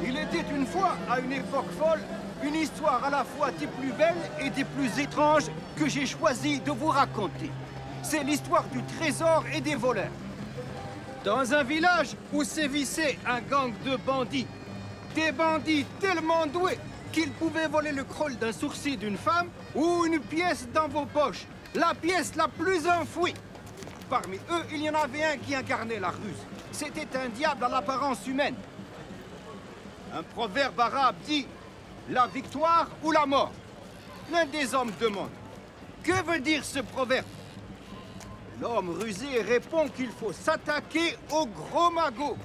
Il était une fois, à une époque folle, une histoire à la fois des plus belles et des plus étranges que j'ai choisi de vous raconter. C'est l'histoire du trésor et des voleurs. Dans un village où sévissait un gang de bandits, des bandits tellement doués qu'ils pouvaient voler le crôle d'un sourcil d'une femme ou une pièce dans vos poches, la pièce la plus enfouie. Parmi eux, il y en avait un qui incarnait la ruse. C'était un diable à l'apparence humaine. Un proverbe arabe dit « la victoire ou la mort ». L'un des hommes demande « que veut dire ce proverbe ?» L'homme rusé répond qu'il faut s'attaquer au gros magot,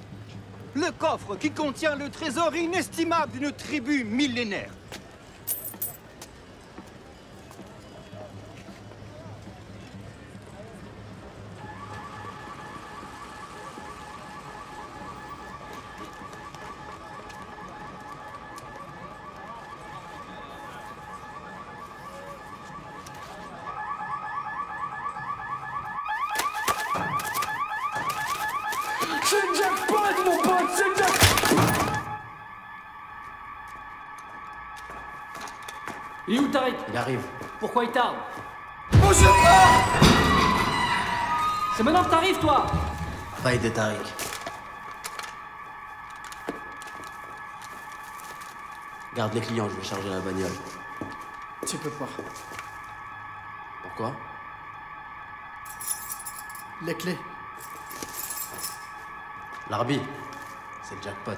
le coffre qui contient le trésor inestimable d'une tribu millénaire. C'est le jackpot, mon pote, c'est le jackpot. Il est où Tariq? Il arrive. Pourquoi il tarde? Oh, je sais pas. C'est maintenant que t'arrives, toi! Va aider Tariq. Garde les clients, je vais charger la bagnole. Tu peux pas. Pourquoi? Les clés. L'arbi, c'est le jackpot.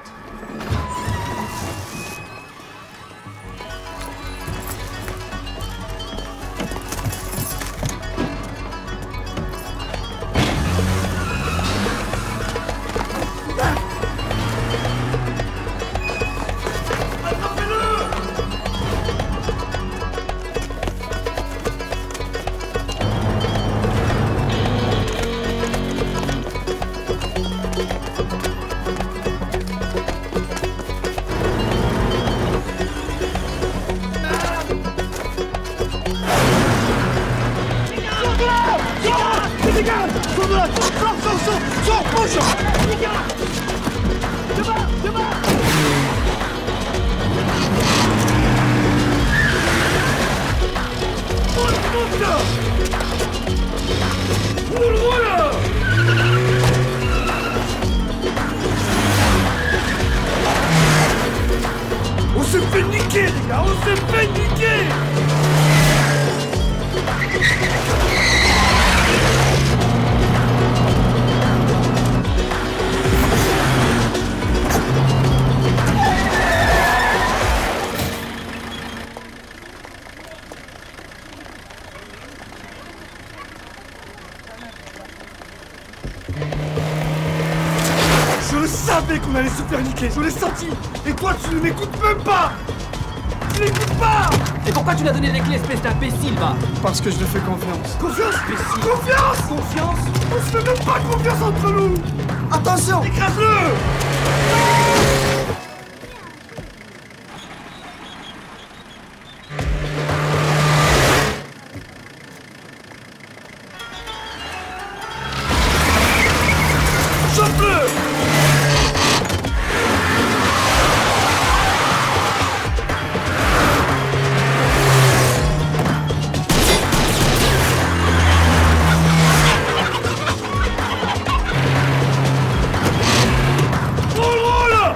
On s'est fait niquer, les gars, on s'est fait niquer. Je savais qu'on allait se faire niquer, je l'ai senti. Et toi, tu ne m'écoutes même pas. Tu n'écoutes pas. Et pourquoi tu lui as donné les clés, espèce d'imbécile, va? Parce que je te fais confiance. Confiance? Imbécile. Confiance? Confiance? On se fait même pas confiance entre nous. Attention. Écrase-le. Chope-le. Roule, roule.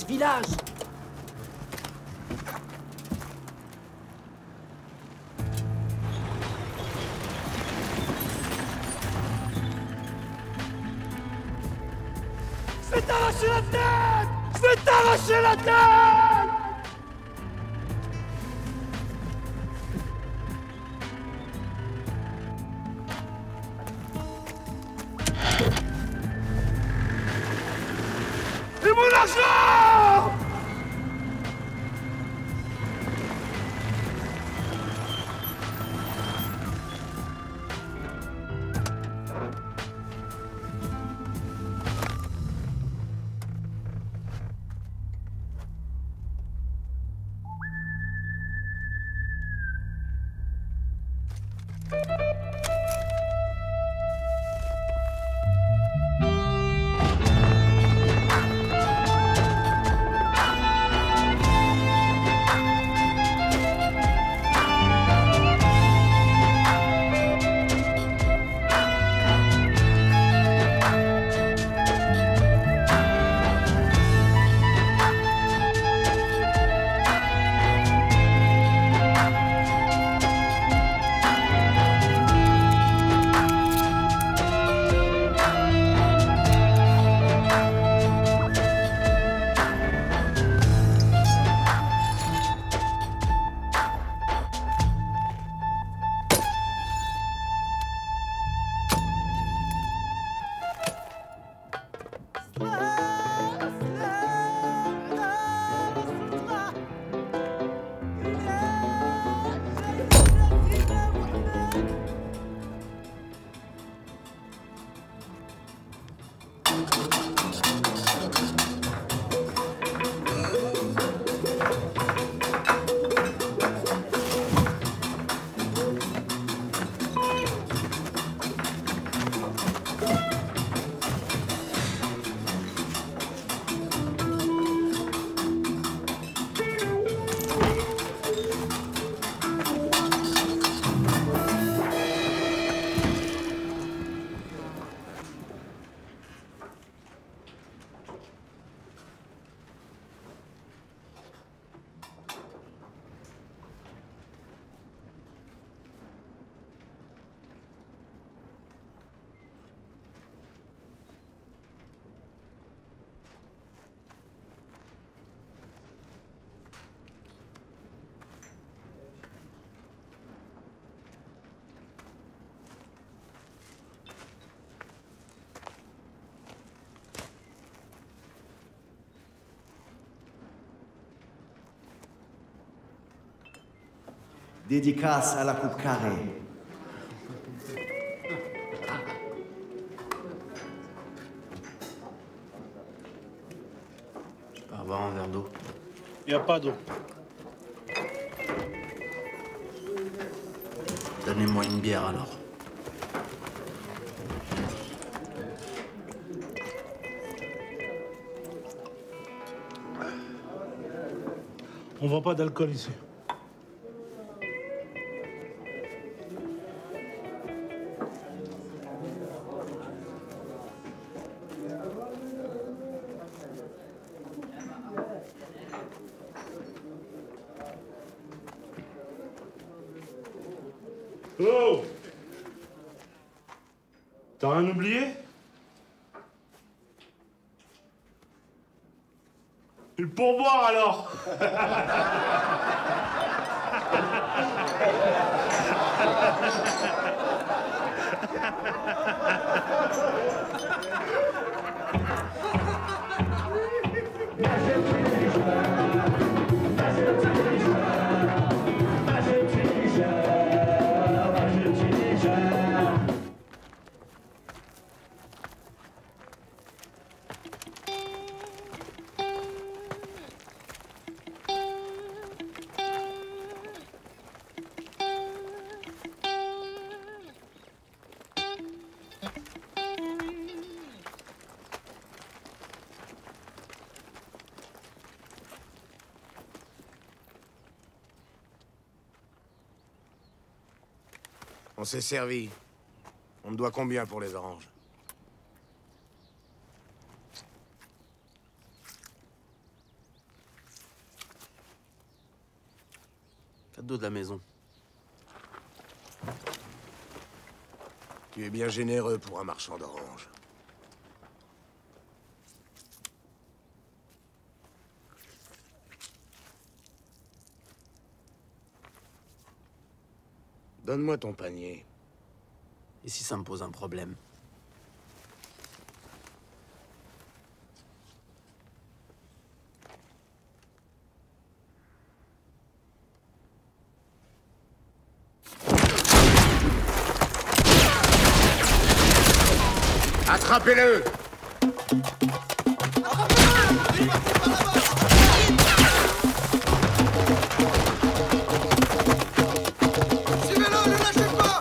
village! Je vais t'arracher la tête! Je vais t'arracher la tête! Et mon argent! Dédicace à la coupe carrée. Je peux avoir un verre d'eau. Y a pas d'eau. Donnez-moi une bière alors. On vend pas d'alcool ici. Oh! T'as rien oublié? Et le pourboire alors? On s'est servi. On me doit combien pour les oranges? dos de la maison. Tu es bien généreux pour un marchand d'oranges. Donne-moi ton panier. Et si ça me pose un problème? Attrapez-le! Suivez-le, ne lâchez pas!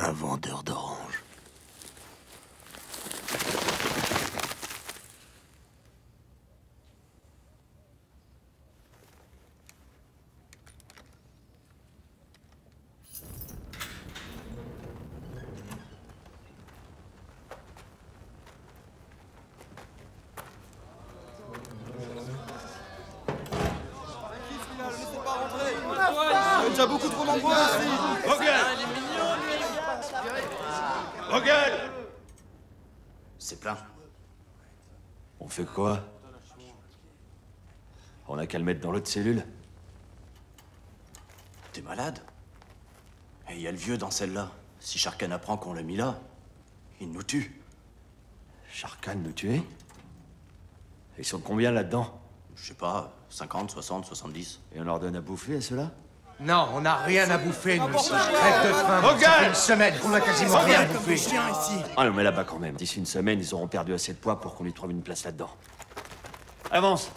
Un vendeur d'oranges. On est déjà beaucoup trop nombreux ici! Vogel! C'est plein. On fait quoi? On a qu'à le mettre dans l'autre cellule. T'es malade? Et il y a le vieux dans celle-là. Si Sharkan apprend qu'on l'a mis là, il nous tue. Sharkan nous tuer? Ils sont combien là-dedans? Je sais pas, 50, 60, 70. Et on leur donne à bouffer à ceux-là? Non, on n'a rien à bouffer, nous. Crête de faim. Ça fait une semaine qu'on a quasiment rien bouffé. Ah non, mais là-bas quand même. D'ici une semaine, ils auront perdu assez de poids pour qu'on lui trouve une place là-dedans. Avance!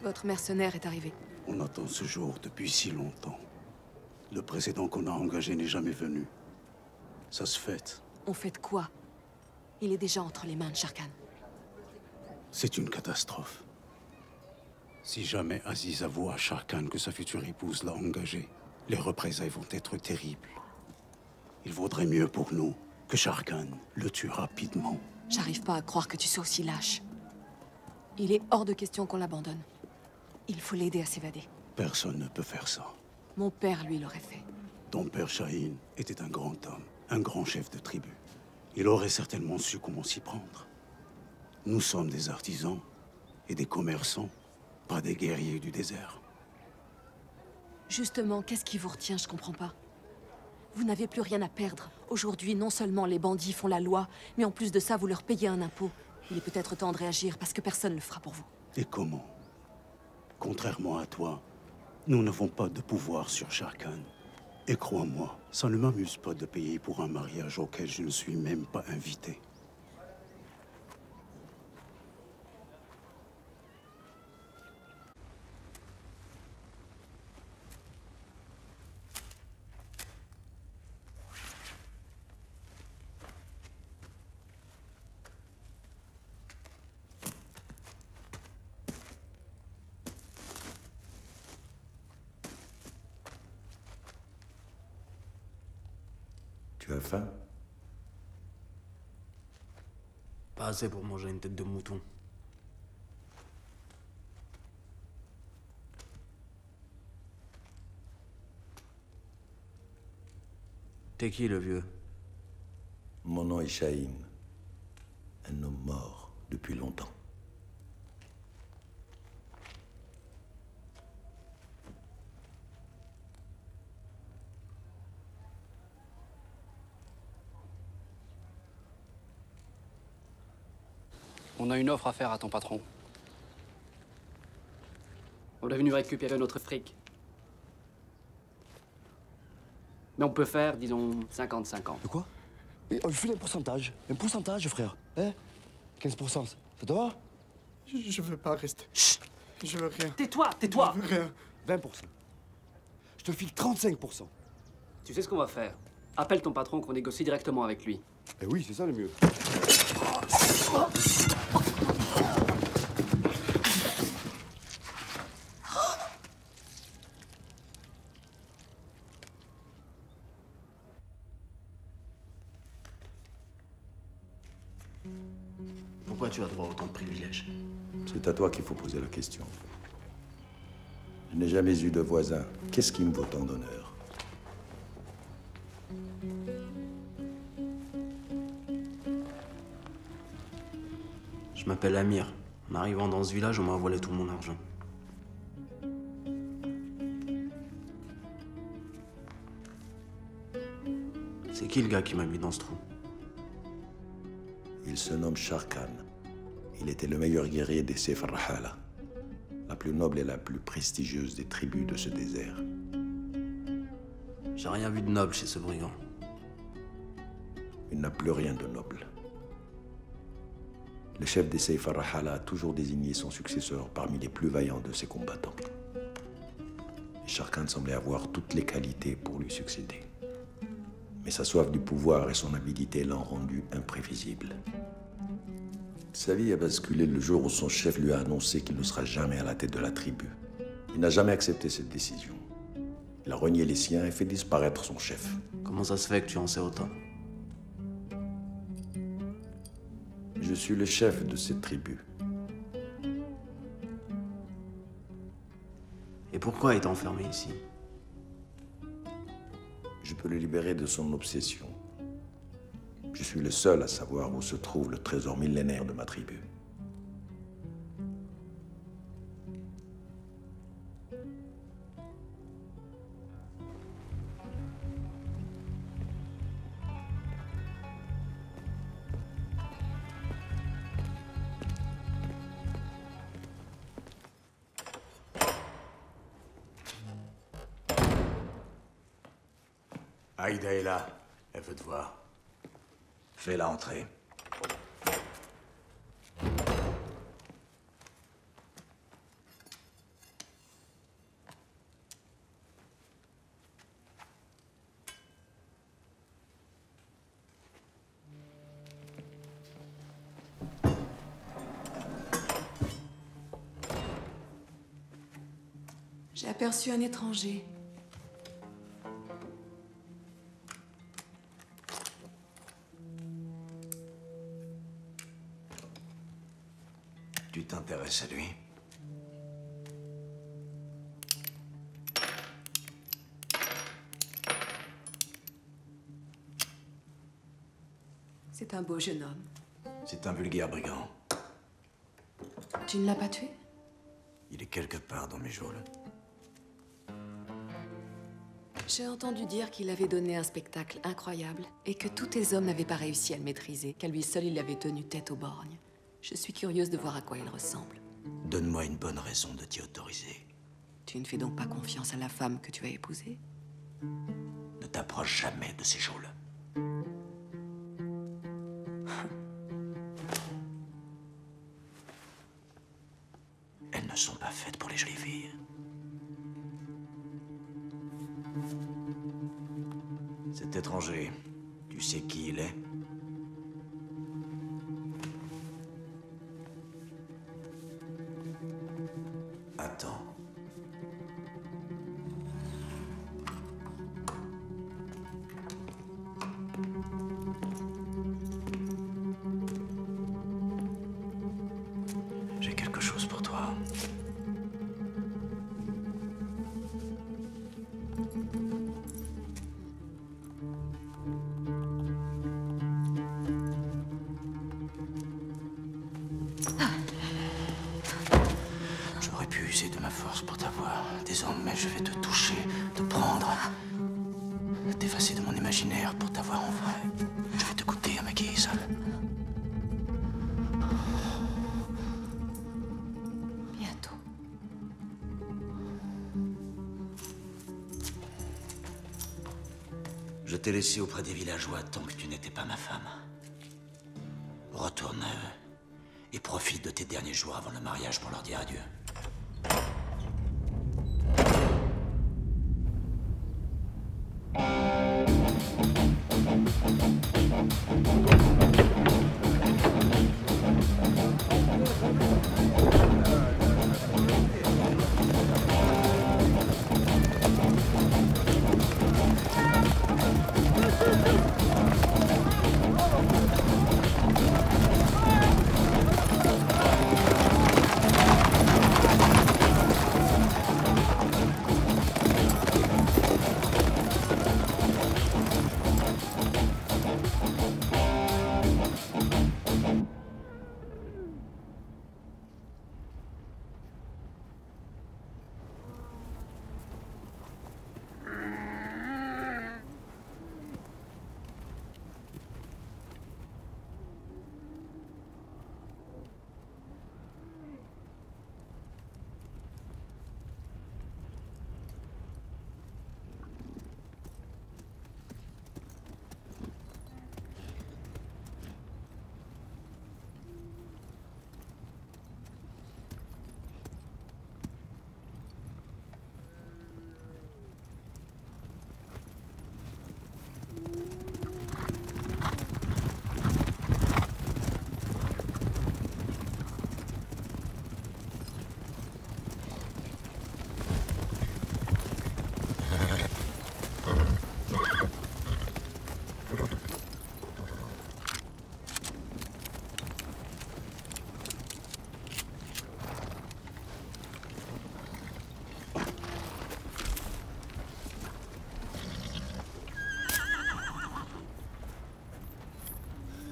Votre mercenaire est arrivé. On attend ce jour depuis si longtemps. Le précédent qu'on a engagé n'est jamais venu. Ça se fête. On fait quoi? Il est déjà entre les mains de Sharkan. C'est une catastrophe. Si jamais Aziz avoue à Sharkan que sa future épouse l'a engagé, les représailles vont être terribles. Il vaudrait mieux pour nous que Sharkan le tue rapidement. J'arrive pas à croire que tu sois aussi lâche. Il est hors de question qu'on l'abandonne. Il faut l'aider à s'évader. Personne ne peut faire ça. Mon père, lui, l'aurait fait. Ton père Shahin était un grand homme, un grand chef de tribu. Il aurait certainement su comment s'y prendre. Nous sommes des artisans et des commerçants, pas des guerriers du désert. Justement, qu'est-ce qui vous retient? Je comprends pas. Vous n'avez plus rien à perdre. Aujourd'hui, non seulement les bandits font la loi, mais en plus de ça, vous leur payez un impôt. Il est peut-être temps de réagir, parce que personne ne le fera pour vous. Et comment? Contrairement à toi, nous n'avons pas de pouvoir sur Sharkan. Et crois-moi, ça ne m'amuse pas de payer pour un mariage auquel je ne suis même pas invité. Tu as faim? Pas assez pour manger une tête de mouton. T'es qui, le vieux? Mon nom est Shahin. Un homme mort depuis longtemps. On a une offre à faire à ton patron. On est venu récupérer notre fric. Mais on peut faire, disons, 50-50. De quoi? Et on file un pourcentage, frère. Hein? 15%, ça te va? Je veux pas rester. Chut! Je veux rien. Tais-toi, tais-toi! Je veux rien. 20%. Je te file 35%. Tu sais ce qu'on va faire? Appelle ton patron qu'on négocie directement avec lui. Eh oui, c'est ça le mieux. Pourquoi tu as droit à autant de privilèges? C'est à toi qu'il faut poser la question. Je n'ai jamais eu de voisin. Qu'est-ce qui me vaut tant d'honneur? Je m'appelle Amir. En arrivant dans ce village, on m'a volé tout mon argent. C'est qui le gars qui m'a mis dans ce trou? Il se nomme Sharkan. Il était le meilleur guerrier des Sayf al-Rahala, la plus noble et la plus prestigieuse des tribus de ce désert. J'ai rien vu de noble chez ce brigand. Il n'a plus rien de noble. Le chef des Sayf al-Rahala a toujours désigné son successeur parmi les plus vaillants de ses combattants. Et Sharkan semblait avoir toutes les qualités pour lui succéder. Mais sa soif du pouvoir et son avidité l'ont rendu imprévisible. Sa vie a basculé le jour où son chef lui a annoncé qu'il ne sera jamais à la tête de la tribu. Il n'a jamais accepté cette décision. Il a renié les siens et fait disparaître son chef. Comment ça se fait que tu en sais autant? Je suis le chef de cette tribu. Et pourquoi est enfermé ici? Je peux le libérer de son obsession. Je suis le seul à savoir où se trouve le trésor millénaire de ma tribu. Aïda est là. Elle veut te voir. Fais-la entrer. J'ai aperçu un étranger. Tu t'intéresses à lui? C'est un beau jeune homme. C'est un vulgaire brigand. Tu ne l'as pas tué? Il est quelque part dans mes geôles. J'ai entendu dire qu'il avait donné un spectacle incroyable et que tous tes hommes n'avaient pas réussi à le maîtriser, qu'à lui seul il avait tenu tête aux borgnes. Je suis curieuse de voir à quoi il ressemble. Donne-moi une bonne raison de t'y autoriser. Tu ne fais donc pas confiance à la femme que tu as épousée? Ne t'approche jamais de ces geôles. Elles ne sont pas faites pour les jolies filles. Cet étranger, tu sais qui il est? Attends. J'ai quelque chose pour toi. J'aurais pu user de ma force pour t'avoir. Désormais, je vais te toucher, te prendre, t'effacer de mon imaginaire pour t'avoir en vrai. Je vais te goûter à ma guise. Bientôt. Je t'ai laissé auprès des villageois tant que tu n'étais pas ma femme. Retourne à eux et profite de tes derniers jours avant le mariage pour leur dire adieu.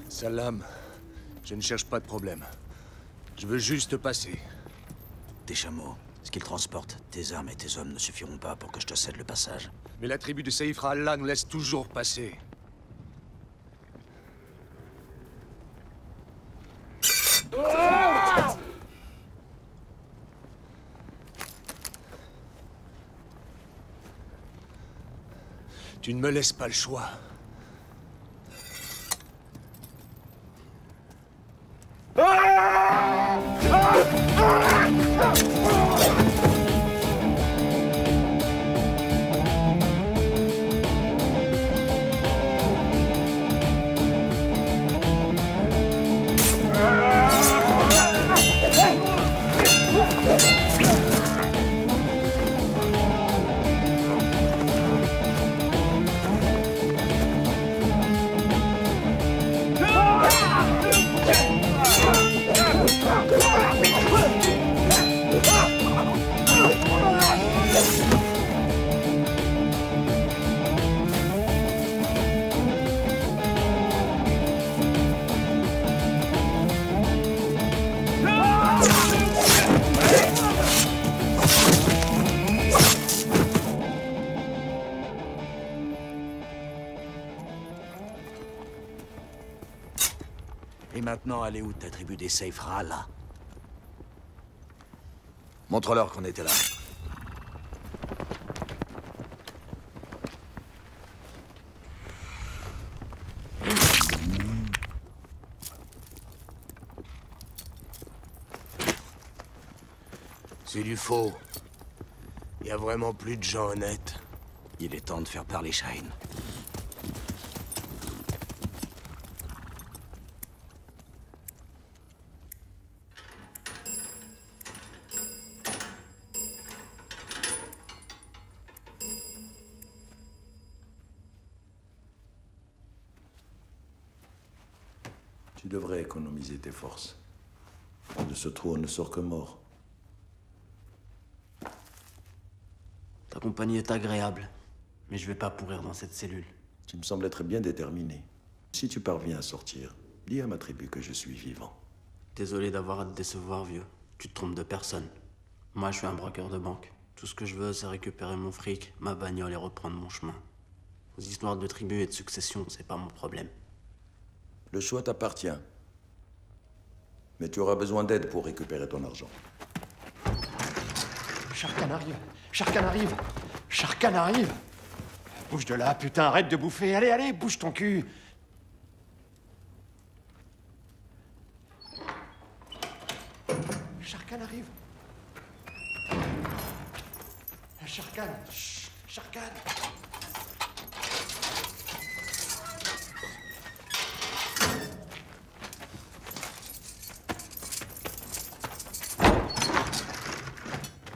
Salam, je ne cherche pas de problème. Je veux juste passer. Tes chameaux, ce qu'ils transportent, tes armes et tes hommes ne suffiront pas pour que je te cède le passage. Mais la tribu de Saïf Allah nous laisse toujours passer. Tu ne me laisses pas le choix. Et maintenant, elle est où ta tribu des Seifra, là? Montre-leur qu'on était là. C'est du faux. Il y a vraiment plus de gens honnêtes. Il est temps de faire parler Shine. Tu devrais économiser tes forces. De ce trou, on ne sort que mort. Ta compagnie est agréable, mais je vais pas pourrir dans cette cellule. Tu me sembles être bien déterminé. Si tu parviens à sortir, dis à ma tribu que je suis vivant. Désolé d'avoir à te décevoir, vieux. Tu te trompes de personne. Moi, je suis un braqueur de banque. Tout ce que je veux, c'est récupérer mon fric, ma bagnole et reprendre mon chemin. Aux histoires de tribu et de succession, c'est pas mon problème. Le choix t'appartient. Mais tu auras besoin d'aide pour récupérer ton argent. Sharkan arrive! Sharkan arrive! Sharkan arrive! Bouge de là, putain, arrête de bouffer! Allez, allez, bouge ton cul! Sharkan arrive! Sharkan! Chut, Sharkan!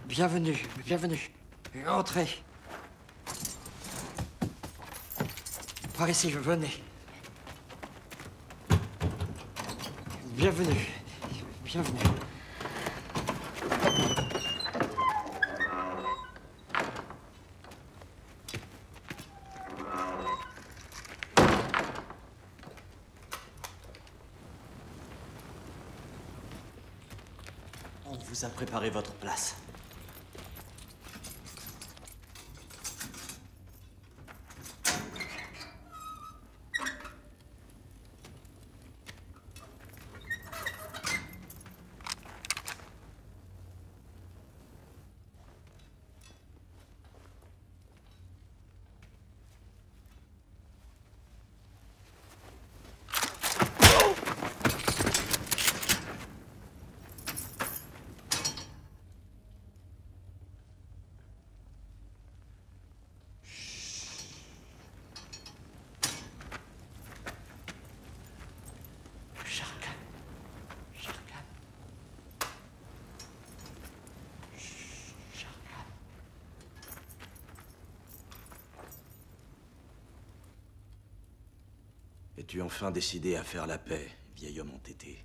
Bienvenue, bienvenue. Entrez. Par ici, venez. Bienvenue. Bienvenue. On vous a préparé votre place. Es-tu enfin décidé à faire la paix, vieil homme entêté?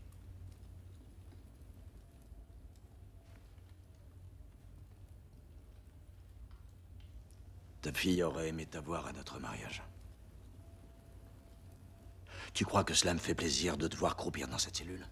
Ta fille aurait aimé t'avoir à notre mariage. Tu crois que cela me fait plaisir de te voir croupir dans cette cellule?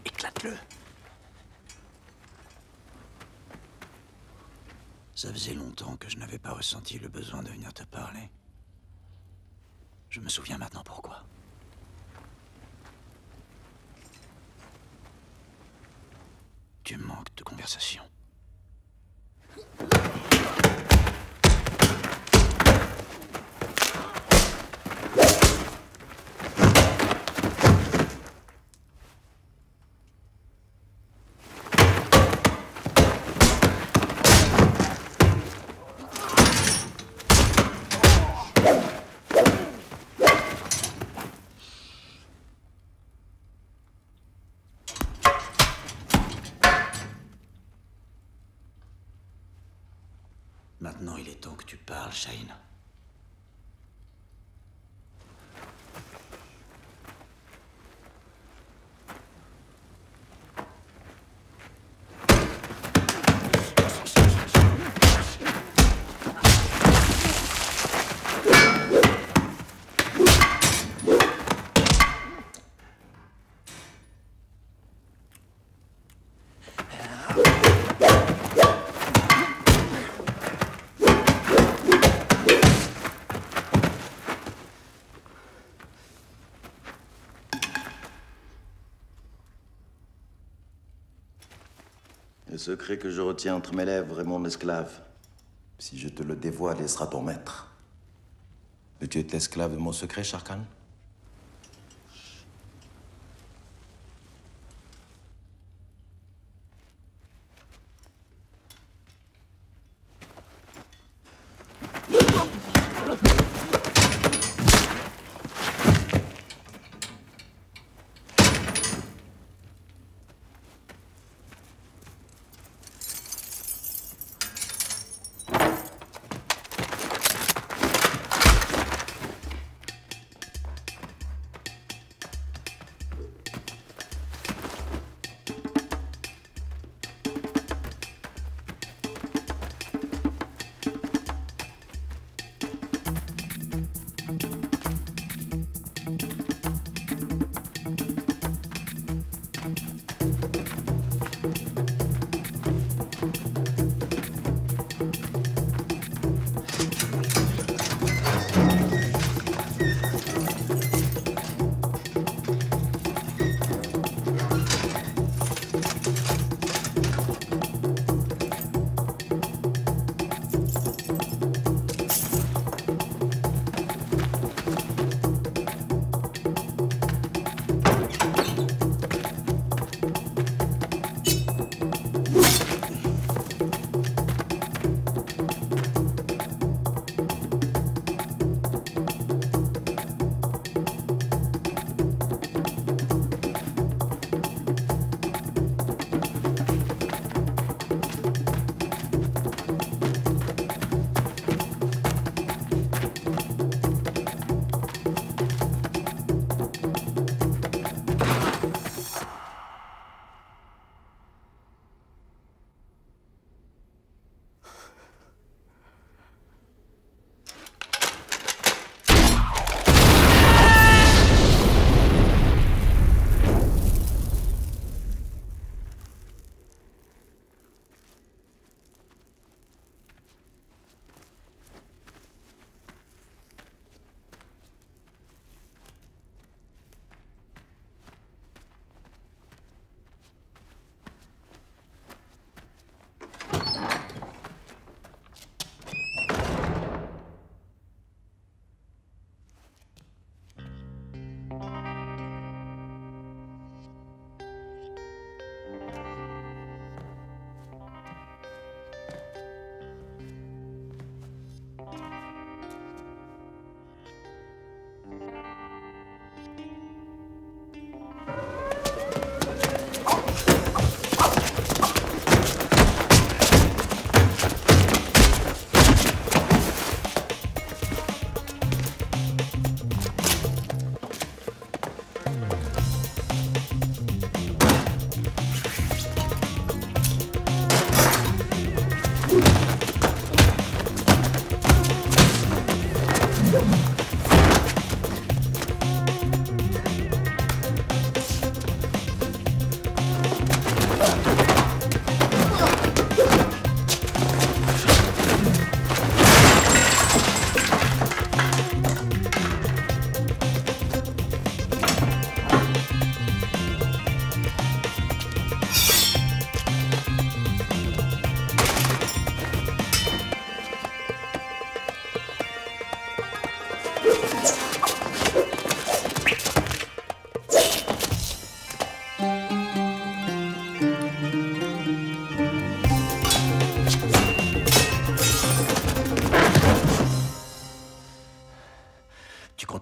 Éclate-le. Ça faisait longtemps que je n'avais pas ressenti le besoin de venir te parler. Je me souviens maintenant pourquoi. Tu manques de conversation. Maintenant, il est temps que tu parles, Shine. secret que je retiens entre mes lèvres est mon esclave. Si je te le dévoile, il sera ton maître. Veux-tu être l'esclave de mon secret, Shere Khan?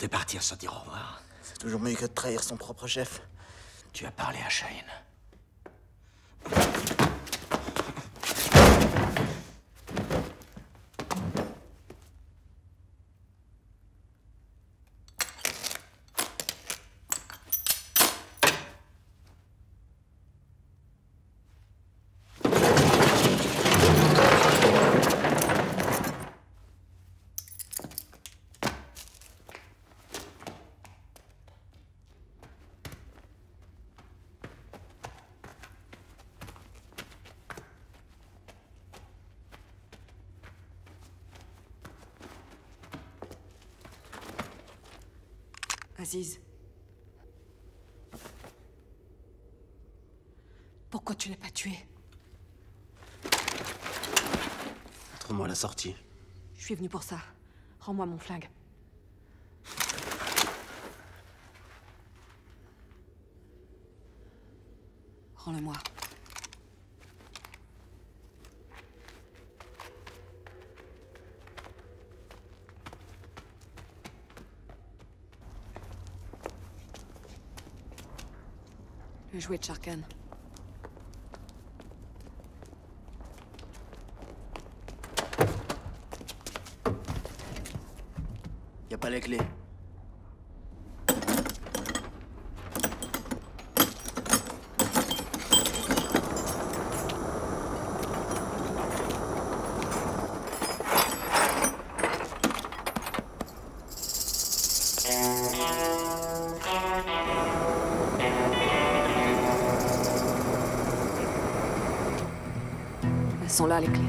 partir sans dire au revoir. C'est toujours mieux que de trahir son propre chef. Tu as parlé à Shane. Aziz. Pourquoi tu l'as pas tué? Montre-moi la sortie. Je suis venu pour ça. Rends-moi mon flingue. Rends-le-moi. Le jouet de Sharkan. Y a pas les clés. Elles sont là, les clés.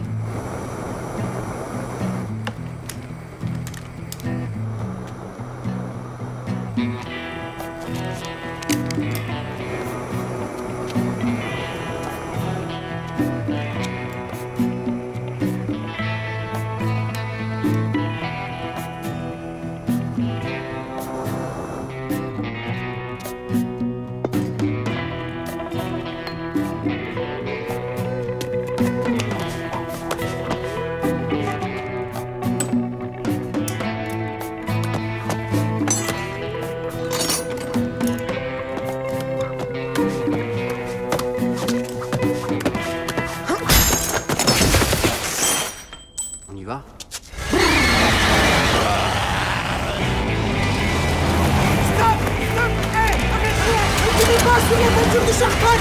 On y va? Sur la voiture de Sharkan!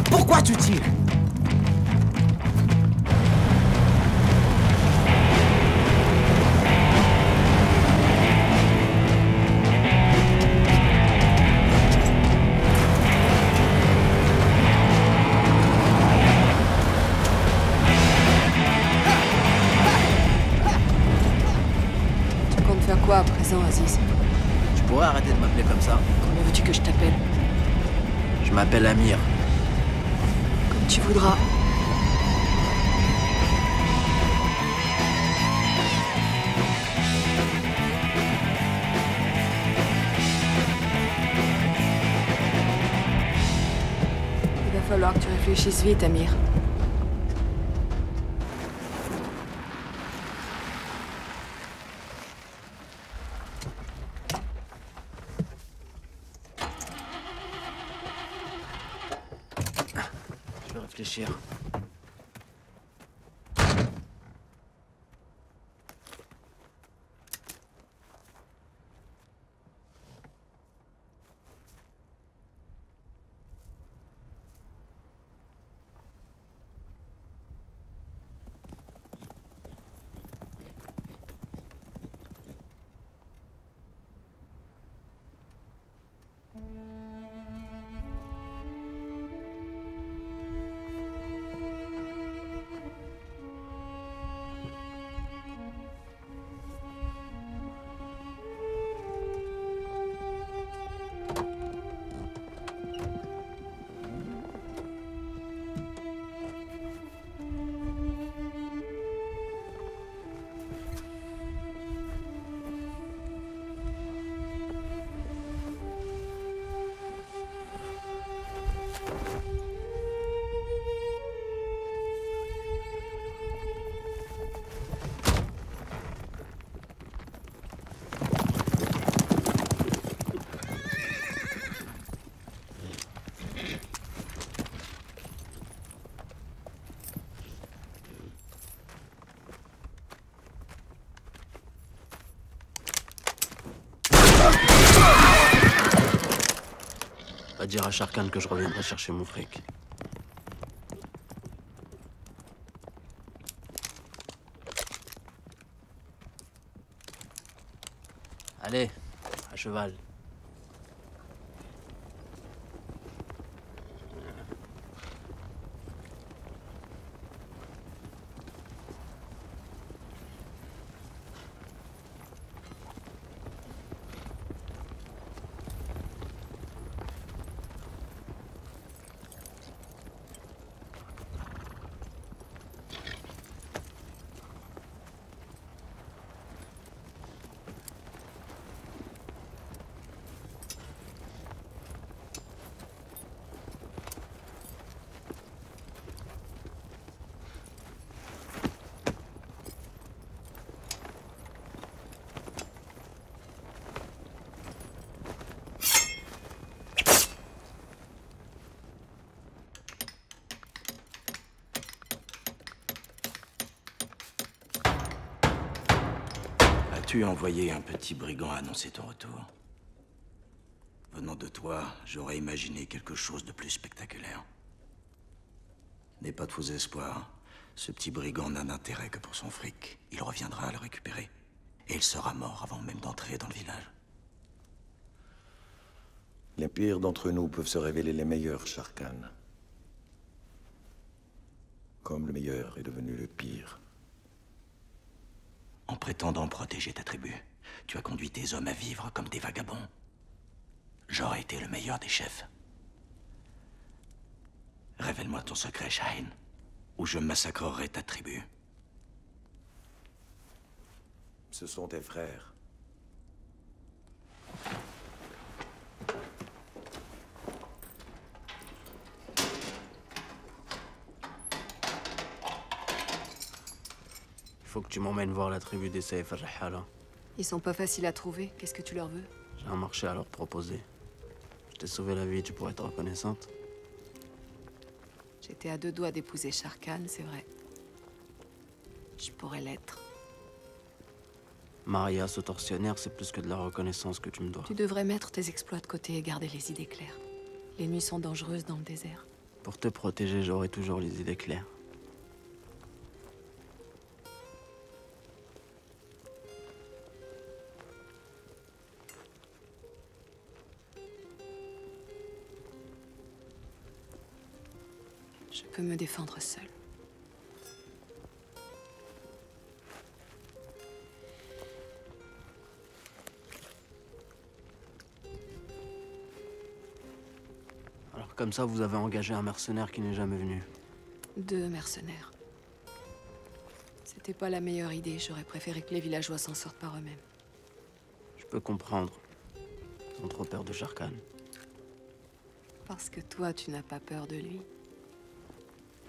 Pourquoi tu tires? Tu comptes faire quoi à présent, Aziz? Tu pourrais arrêter de m'appeler comme ça? Comment veux-tu que je t'appelle? Je m'appelle Amir. Comme tu voudras. Il va falloir que tu réfléchisses vite, Amir. Je vais réfléchir. Va dire à Sharkan que je reviendrai chercher mon fric. Allez, à cheval. Aurais-tu envoyé un petit brigand annoncer ton retour? Venant de toi, j'aurais imaginé quelque chose de plus spectaculaire. N'aie pas de faux espoirs. Ce petit brigand n'a d'intérêt que pour son fric. Il reviendra à le récupérer. Et il sera mort avant même d'entrer dans le village. Les pires d'entre nous peuvent se révéler les meilleurs, Sharkan. Comme le meilleur est devenu le pire. En prétendant protéger ta tribu, tu as conduit tes hommes à vivre comme des vagabonds. J'aurais été le meilleur des chefs. Révèle-moi ton secret, Shaheen, ou je massacrerai ta tribu. Ce sont tes frères. Il faut que tu m'emmènes voir la tribu des Saïf al-Rahala. Ils sont pas faciles à trouver. Qu'est-ce que tu leur veux? J'ai un marché à leur proposer. Je t'ai sauvé la vie, tu pourrais être reconnaissante. J'étais à 2 doigts d'épouser Sharkan, c'est vrai. Je pourrais l'être. Maria, ce tortionnaire, c'est plus que de la reconnaissance que tu me dois. Tu devrais mettre tes exploits de côté et garder les idées claires. Les nuits sont dangereuses dans le désert. Pour te protéger, j'aurai toujours les idées claires. Je peux me défendre seul. Alors comme ça, vous avez engagé un mercenaire qui n'est jamais venu. 2 mercenaires. C'était pas la meilleure idée. J'aurais préféré que les villageois s'en sortent par eux-mêmes. Je peux comprendre. Ils ont trop peur de Sharkan. Parce que toi, tu n'as pas peur de lui.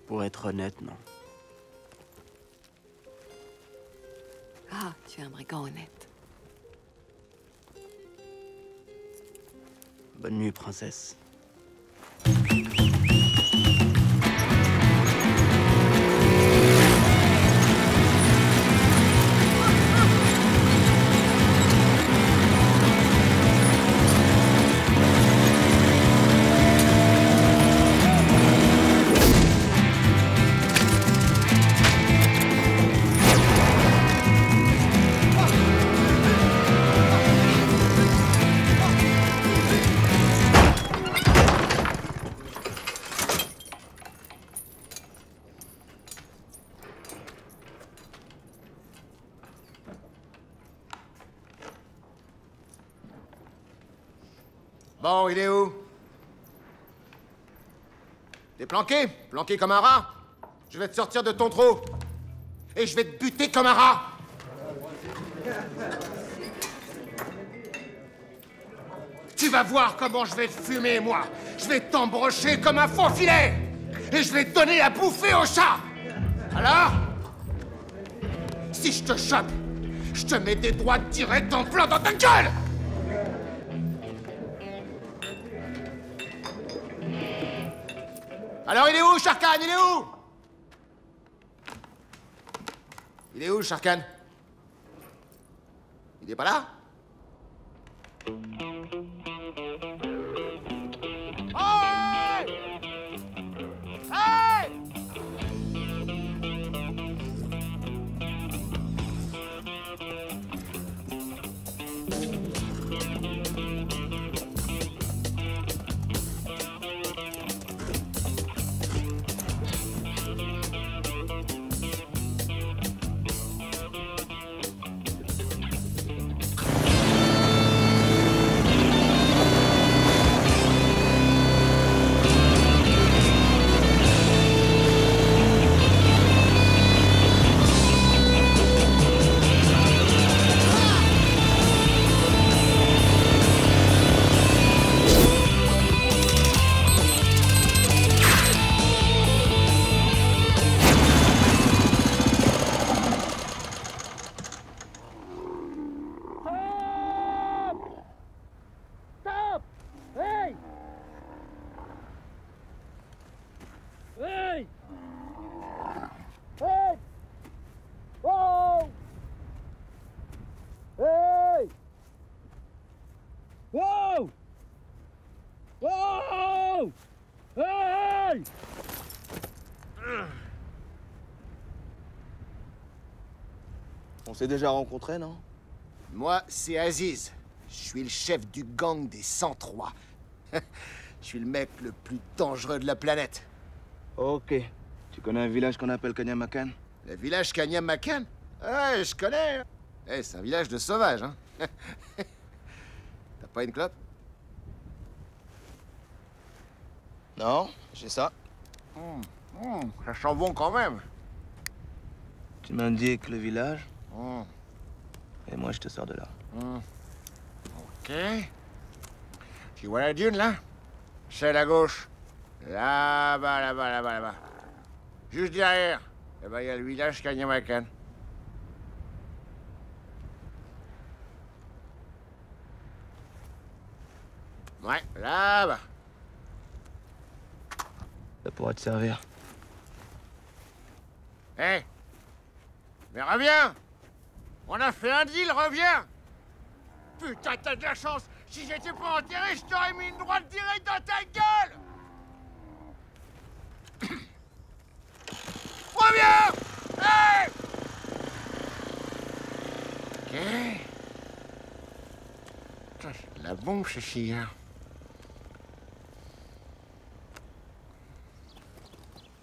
Pour être honnête, non. Ah, tu es un brigand honnête. Bonne nuit, princesse. Bon, il est où? T'es planqué? Planqué comme un rat? Je vais te sortir de ton trou. Et je vais te buter comme un rat. Tu vas voir comment je vais te fumer, moi. Je vais t'embrocher comme un faux filet. Et je vais te donner à bouffer au chat. Alors? Si je te chope, je te mets des doigts directs en plein dans ta gueule. Alors il est où, Sharkan? Il est où? Il est où, Sharkan? Il est pas là? Hey! Hey! On s'est déjà rencontrés, non? Moi, c'est Aziz. Je suis le chef du gang des 103. Je suis le mec le plus dangereux de la planète. Ok. Tu connais un village qu'on appelle Kanyamakan? Le village Kanyamakan? Ouais, je connais. Eh, c'est un village de sauvages, hein. T'as pas une clope? Non, j'ai ça. Ça sent bon quand même. Tu m'indiques le village, et moi je te sors de là. Ok. Tu vois la dune, là? C'est à la gauche. Là-bas, là-bas, là-bas, là-bas. Juste derrière, eh ben, il y a le village Kanyamakan. Ouais, là-bas. Ça pourra te servir. Hé! Mais reviens! On a fait un deal, reviens! Putain, t'as de la chance! Si j'étais pas enterré, je t'aurais mis une droite directe dans ta gueule! Reviens! Hé! Ok. Putain, c'est de la bombe, ce chien.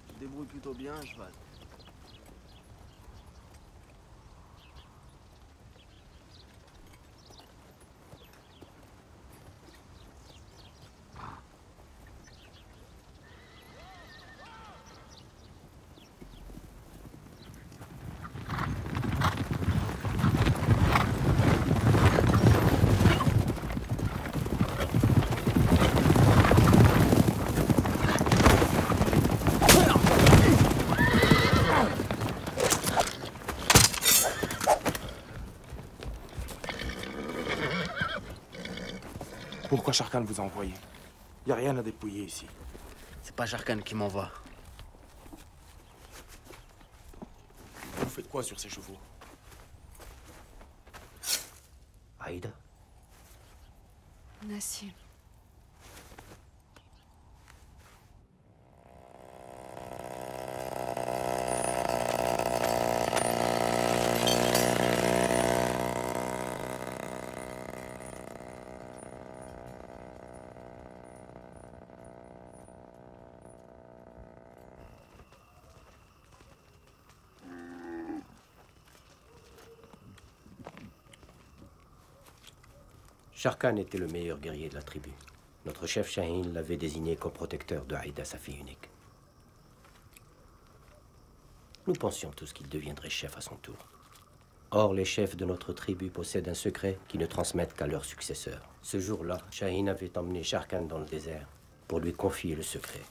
Tu te débrouilles plutôt bien, cheval. Pourquoi Sharkan vous a envoyé? Y a rien à dépouiller ici. C'est pas Sharkan qui m'envoie. Vous faites quoi sur ces chevaux? Aïda? Nassim. Sharkan était le meilleur guerrier de la tribu. Notre chef Shahin l'avait désigné comme protecteur de Aïda, sa fille unique. Nous pensions tous qu'il deviendrait chef à son tour. Or, les chefs de notre tribu possèdent un secret qu'ils ne transmettent qu'à leurs successeurs. Ce jour-là, Shahin avait emmené Sharkan dans le désert pour lui confier le secret.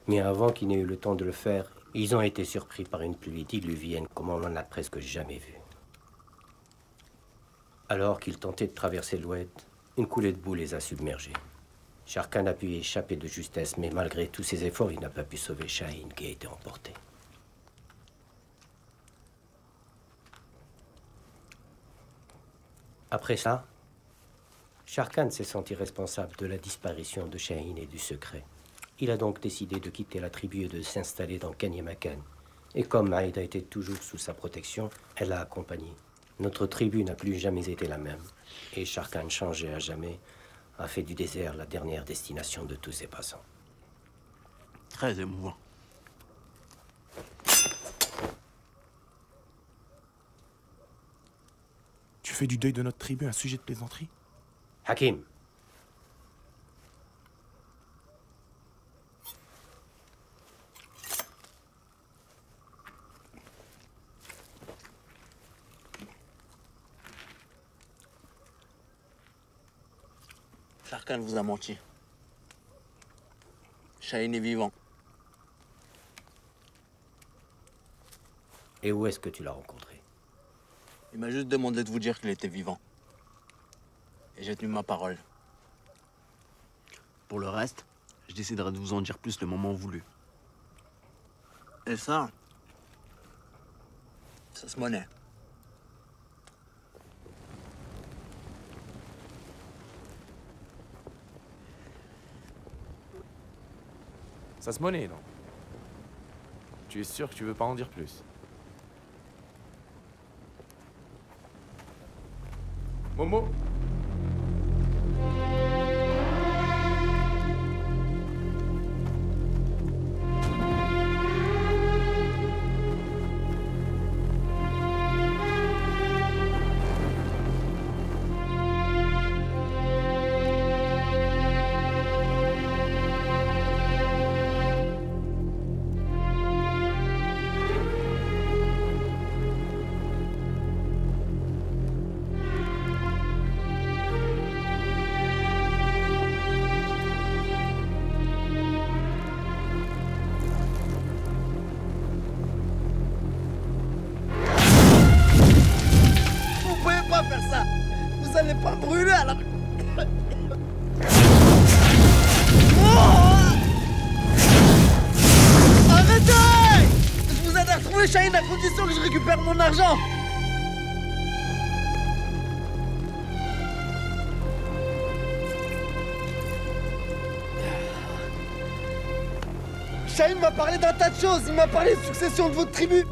Mais avant qu'il n'ait eu le temps de le faire, ils ont été surpris par une pluie diluvienne comme on n'en a presque jamais vu. Alors qu'ils tentaient de traverser l'Oued, une coulée de boue les a submergés. Sharkan a pu y échapper de justesse, mais malgré tous ses efforts, il n'a pas pu sauver Shahin qui a été emporté. Après ça, Sharkan s'est senti responsable de la disparition de Shahin et du secret. Il a donc décidé de quitter la tribu et de s'installer dans Kanyamakan. Et comme Aïda était toujours sous sa protection, elle l'a accompagné. Notre tribu n'a plus jamais été la même. Et Sharkan, changé à jamais, a fait du désert la dernière destination de tous ses passants. Très émouvant. Tu fais du deuil de notre tribu un sujet de plaisanterie? Hakim. Sharkan vous a menti. Shahin est vivant. Et où est-ce que tu l'as rencontré? Il m'a juste demandé de vous dire qu'il était vivant. Et j'ai tenu ma parole. Pour le reste, je déciderai de vous en dire plus le moment voulu. Et ça se monnaie. Ça se monnaie, non? Tu es sûr que tu veux pas en dire plus? Momo? Shaheen à condition que je récupère mon argent. Shaheen m'a parlé d'un tas de choses. Il m'a parlé de succession de votre tribu.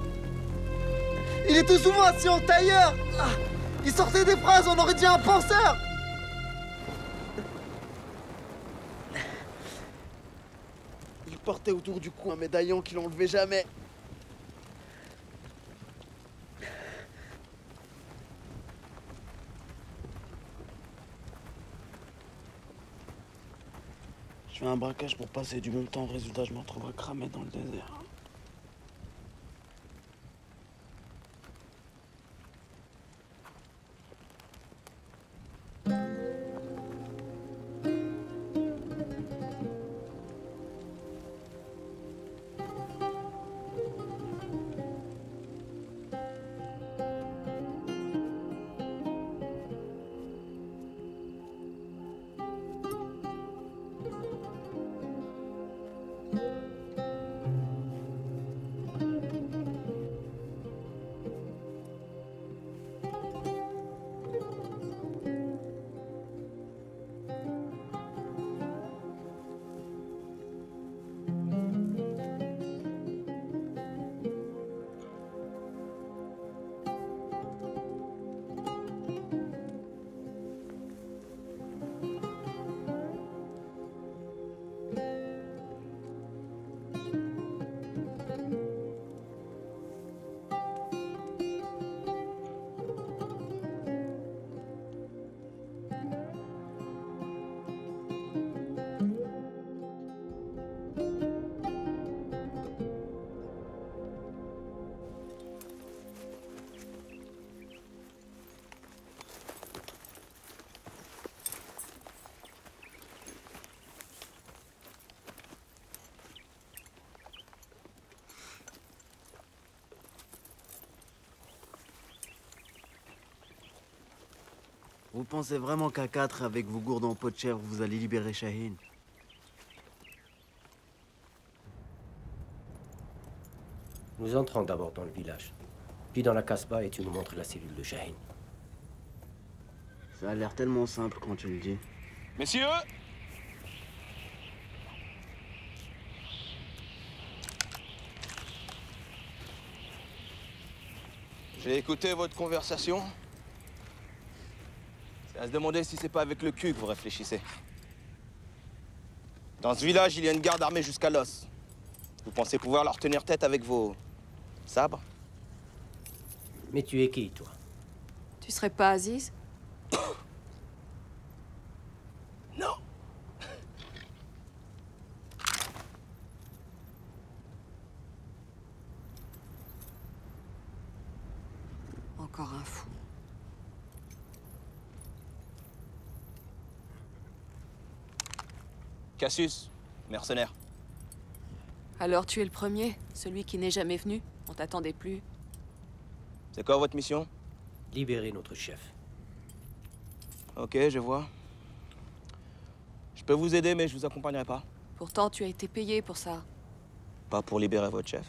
Il était souvent assis en tailleur. Il sortait des phrases, on aurait dit un penseur. Il portait autour du cou un médaillon qu'il n'enlevait jamais. Je fais un braquage pour passer du bon temps, résultat je me retrouverai cramé dans le désert. Vous pensez vraiment qu'à 4, avec vos gourdes en peau de chèvre, vous allez libérer Shaheen? Nous entrons d'abord dans le village, puis dans la Casbah et tu nous montres la cellule de Shaheen. Ça a l'air tellement simple quand tu le dis. Messieurs! J'ai écouté votre conversation. C'est à se demander si c'est pas avec le cul que vous réfléchissez. Dans ce village, il y a une garde armée jusqu'à l'os. Vous pensez pouvoir leur tenir tête avec vos sabres? Mais tu es qui, toi? Tu serais pas Aziz? Non. Encore un fou. Cassius, mercenaire. Alors tu es le premier, celui qui n'est jamais venu. On t'attendait plus. C'est quoi votre mission? Libérer notre chef. Ok, je vois. Je peux vous aider, mais je vous accompagnerai pas. Pourtant, tu as été payé pour ça. Pas pour libérer votre chef.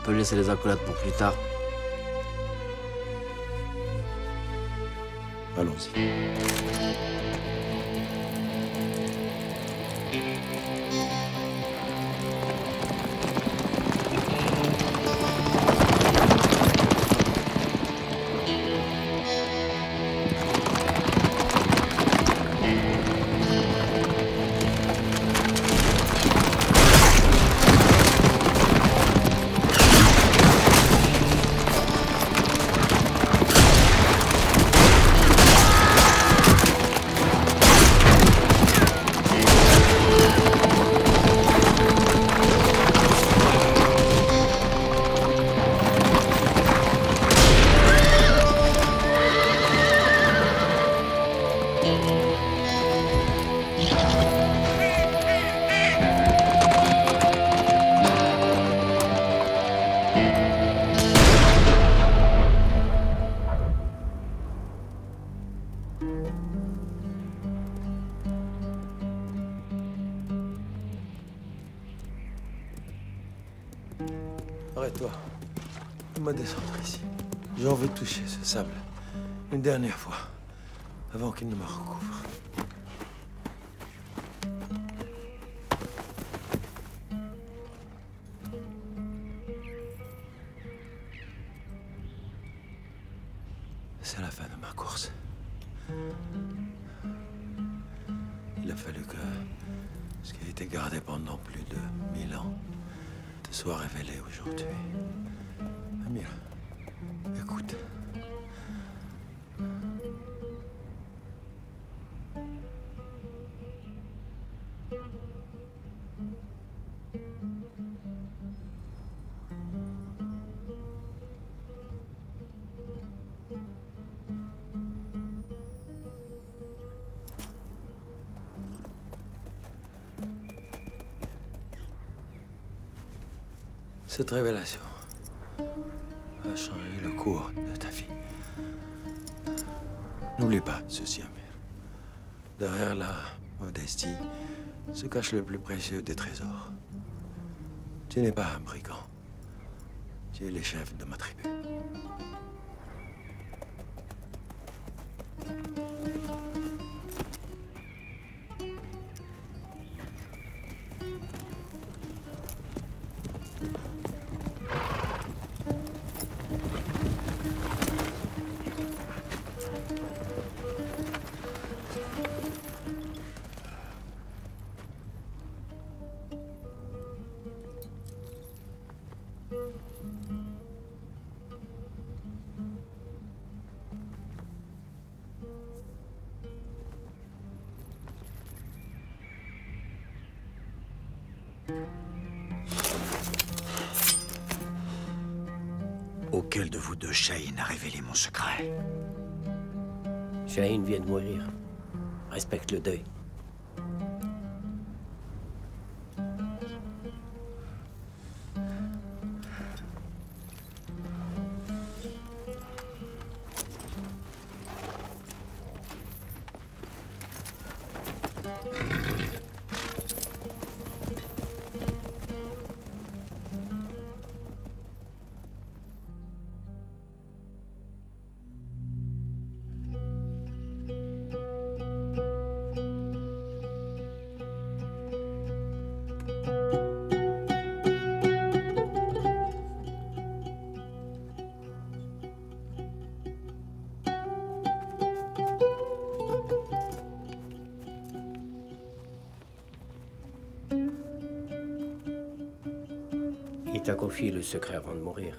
peut laisser les accolades pour plus tard. Allons-y. Arrête-toi. Fais-moi descendre ici. J'ai envie de toucher ce sable. Une dernière fois. Avant qu'il ne me recouvre. C'est la fin de ma course. Il a fallu que ce qui a été gardé pendant plus de 1000 ans te soit révélé aujourd'hui. Amir, écoute. Cette révélation va changer le cours de ta vie. N'oublie pas ceci, Amir. Derrière la modestie se cache le plus précieux des trésors. Tu n'es pas un brigand. Tu es le chef de ma tribu. Auquel de vous deux, Shaheen, a révélé mon secret? Shaheen vient de mourir. Respecte le deuil. Il t'a confié le secret avant de mourir.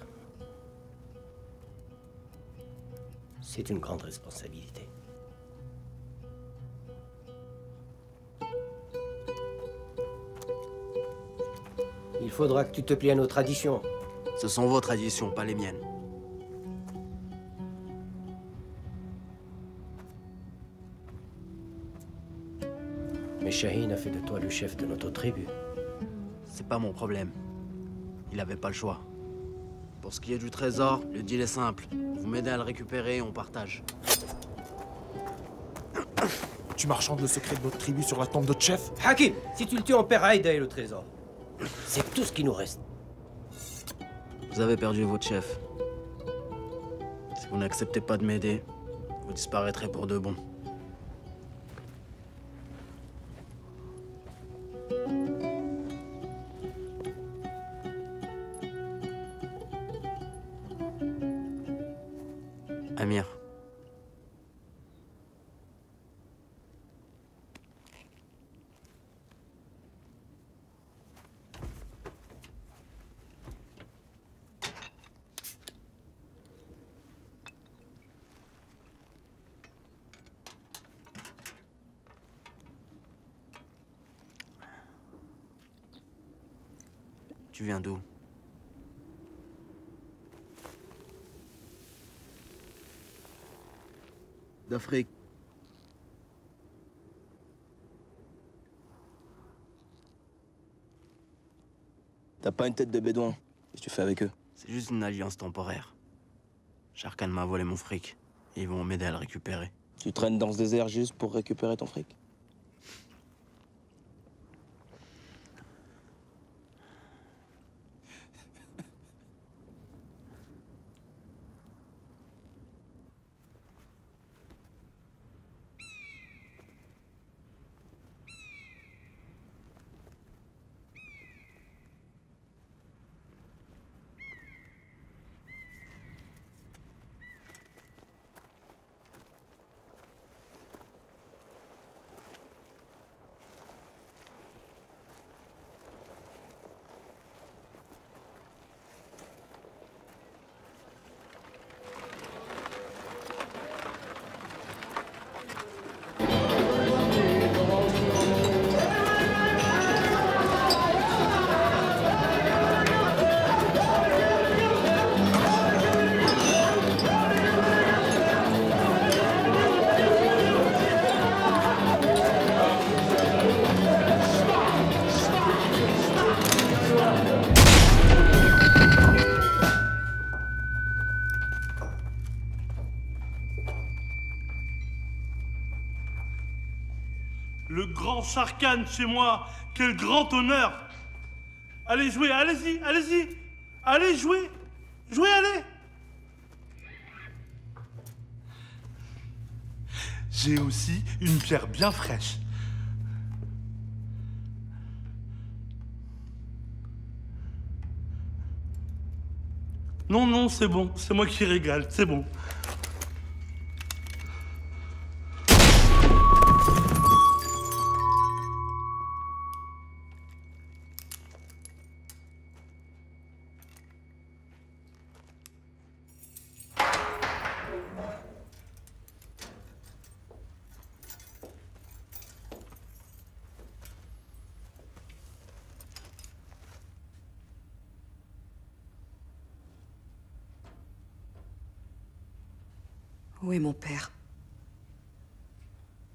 C'est une grande responsabilité. Il faudra que tu te plies à nos traditions. Ce sont vos traditions, pas les miennes. Mais Shaheen a fait de toi le chef de notre tribu. C'est pas mon problème. Il avait pas le choix. Pour ce qui est du trésor, le deal est simple. Vous m'aidez à le récupérer et on partage. Tu marchandes le secret de notre tribu sur la tombe de chef? Hakim, si tu le tues, on perd Aïda et le trésor. C'est tout ce qui nous reste. Vous avez perdu votre chef. Si vous n'acceptez pas de m'aider, vous disparaîtrez pour de bon. Amir. Tu viens d'où? D'Afrique. T'as pas une tête de bédouin. Qu'est-ce que tu fais avec eux? C'est juste une alliance temporaire. Sharkan m'a volé mon fric. Et ils vont m'aider à le récupérer. Tu traînes dans ce désert juste pour récupérer ton fric? Le grand Sharkan chez moi, quel grand honneur! Allez jouer, allez-y, allez-y! Allez jouer! Jouez, allez! J'ai aussi une pierre bien fraîche. Non, non, c'est bon, c'est moi qui régale, c'est bon. Où est mon père?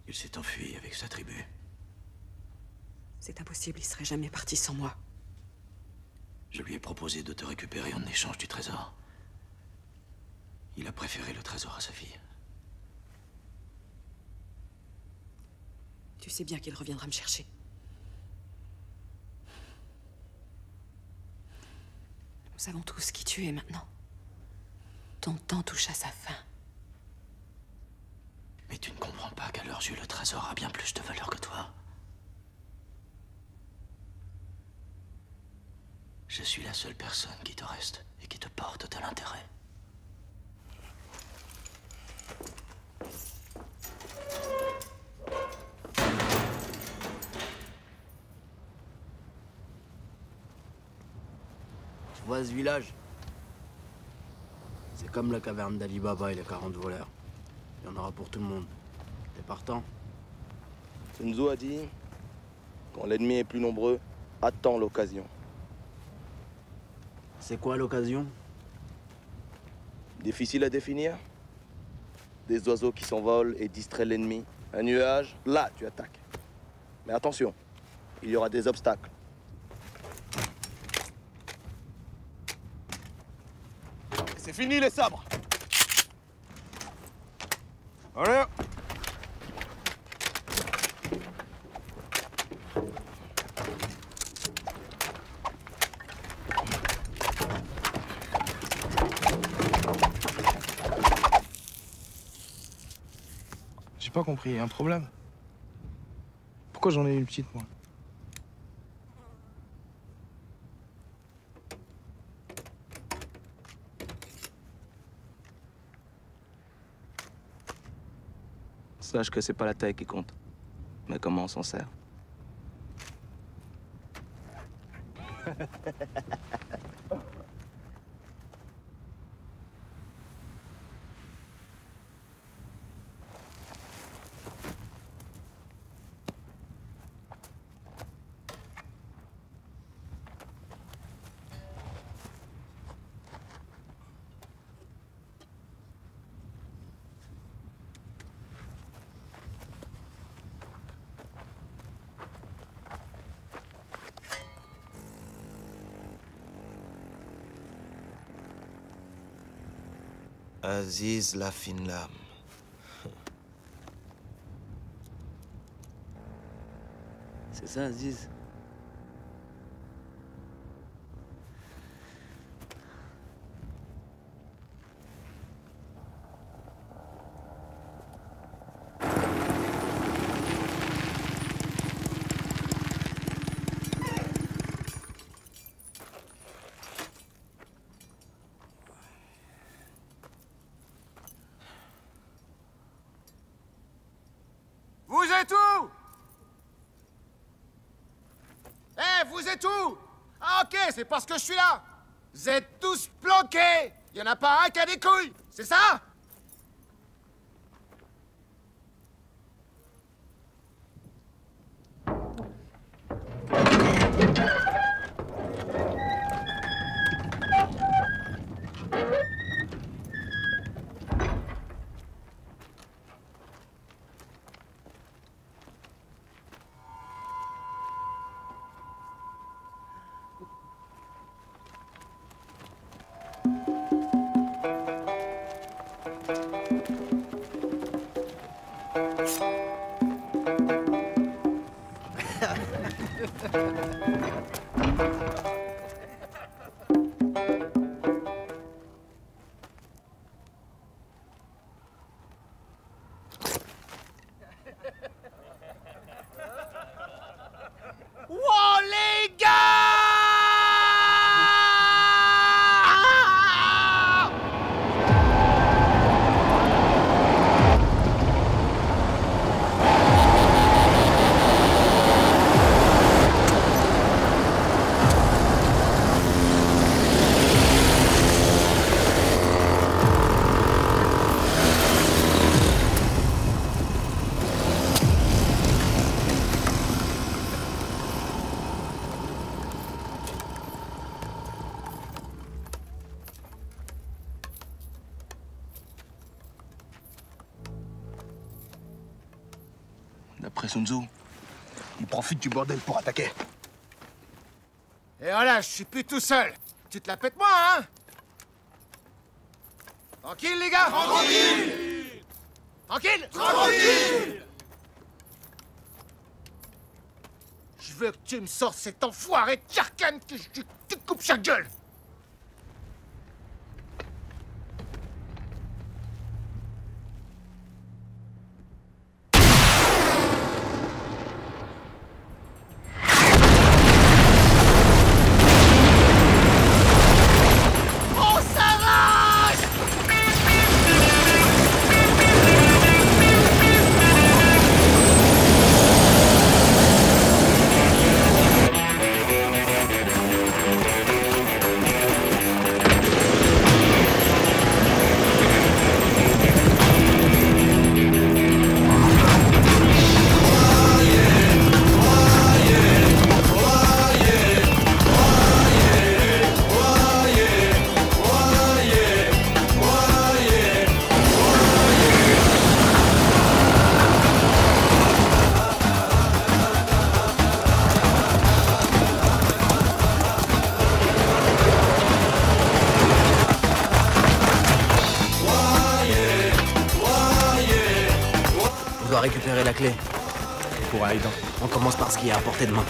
Il s'est enfui avec sa tribu. C'est impossible, il serait jamais parti sans moi. Je lui ai proposé de te récupérer en échange du trésor. Il a préféré le trésor à sa fille. Tu sais bien qu'il reviendra me chercher. Nous savons tous qui tu es maintenant. Ton temps touche à sa fin. Mais tu ne comprends pas qu'à leurs yeux, le trésor a bien plus de valeur que toi. Je suis la seule personne qui te reste et qui te porte de l'intérêt. Tu vois ce village? C'est comme la caverne d'Ali Baba et les 40 voleurs. Il y en aura pour tout le monde. T'es partant? Sun Tzu a dit, quand l'ennemi est plus nombreux, attends l'occasion. C'est quoi l'occasion? Difficile à définir. Des oiseaux qui s'envolent et distraient l'ennemi. Un nuage, là tu attaques. Mais attention, il y aura des obstacles. C'est fini les sabres. Allez. pas compris, un problème? Pourquoi j'en ai une petite, moi? Sache que c'est pas la taille qui compte, mais comment on s'en sert. Aziz la fine lame. C'est ça, Aziz. Vous êtes où? Eh, vous êtes où? Ah, ok, c'est parce que je suis là. Vous êtes tous planqués. Il y en a pas un qui a des couilles, c'est ça? Wow, les gars! D'après Sun Tzu, il profite du bordel pour attaquer. Et voilà, je suis plus tout seul. Tu te la pètes moi, hein? Tranquille, les gars? Tranquille! Tranquille? Tranquille! Je veux que tu me sortes cet enfoiré de Sharkan que je te coupe chaque gueule! On doit récupérer la clé. Pour Aïda. On commence par ce qui est à portée de main.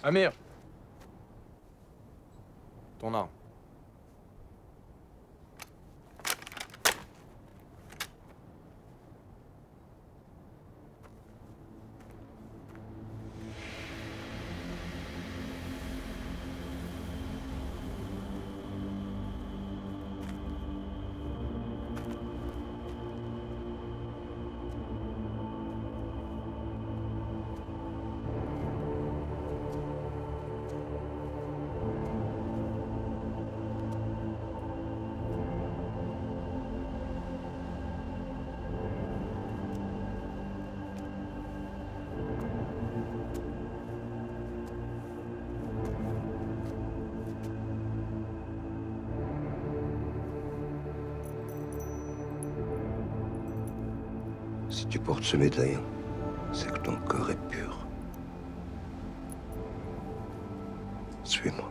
Amir. Ton arme. Si tu portes ce médaillon, c'est que ton cœur est pur. Suis-moi.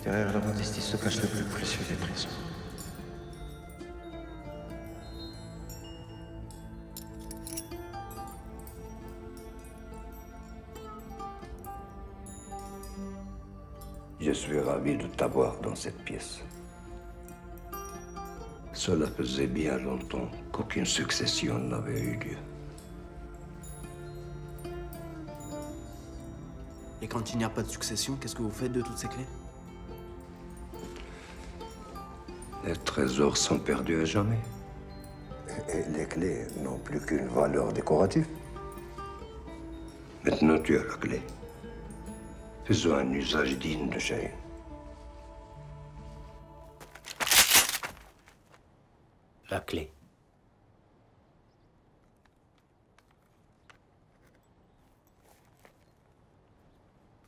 Derrière la modestie se cache le plus précieux des trésors. Je suis ravi de t'avoir dans cette pièce. Cela faisait bien longtemps qu'aucune succession n'avait eu lieu. Et quand il n'y a pas de succession, qu'est-ce que vous faites de toutes ces clés? Les trésors sont perdus à jamais. Et les clés n'ont plus qu'une valeur décorative. Maintenant, tu as la clé. Faisons un usage digne de Shaheen. La clé.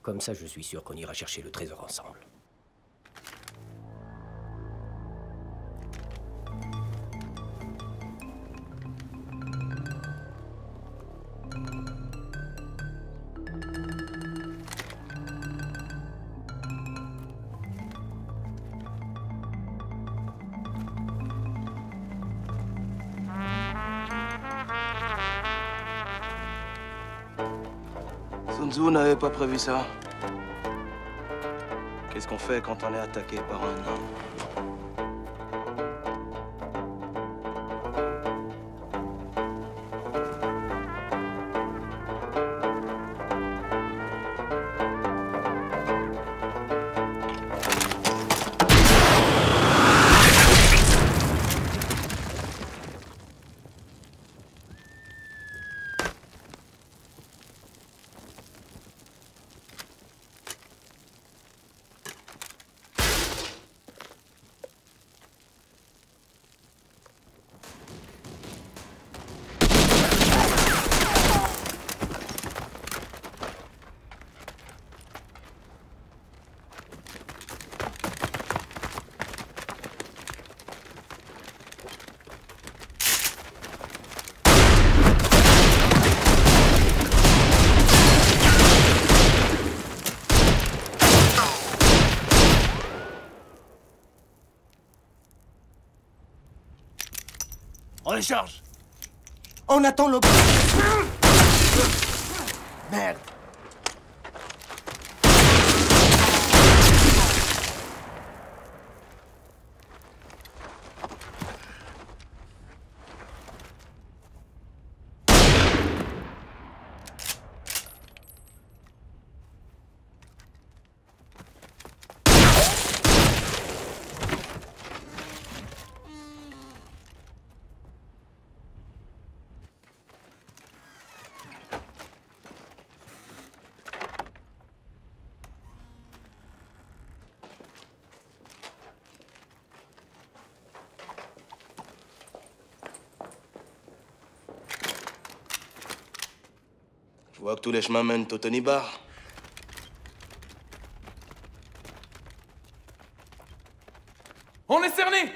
Comme ça, je suis sûr qu'on ira chercher le trésor ensemble. Sun Tzu n'avait pas prévu ça. Qu'est-ce qu'on fait quand on est attaqué par un homme? les charges. On attend le... Merde. Je vois que tous les chemins mènent au Tony Bar. On est cerné!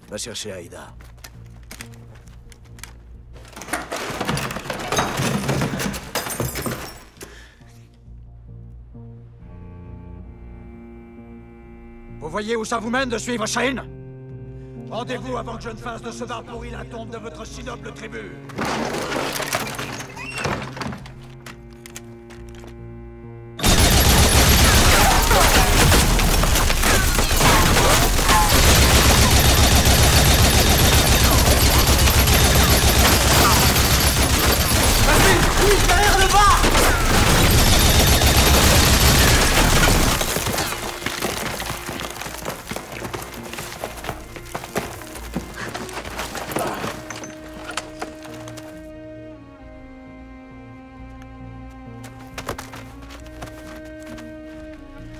Va chercher Aïda. Vous voyez où ça vous mène de suivre Shaheen? Rendez-vous avant que je ne fasse de ce bar pourri la tombe de votre si noble tribu.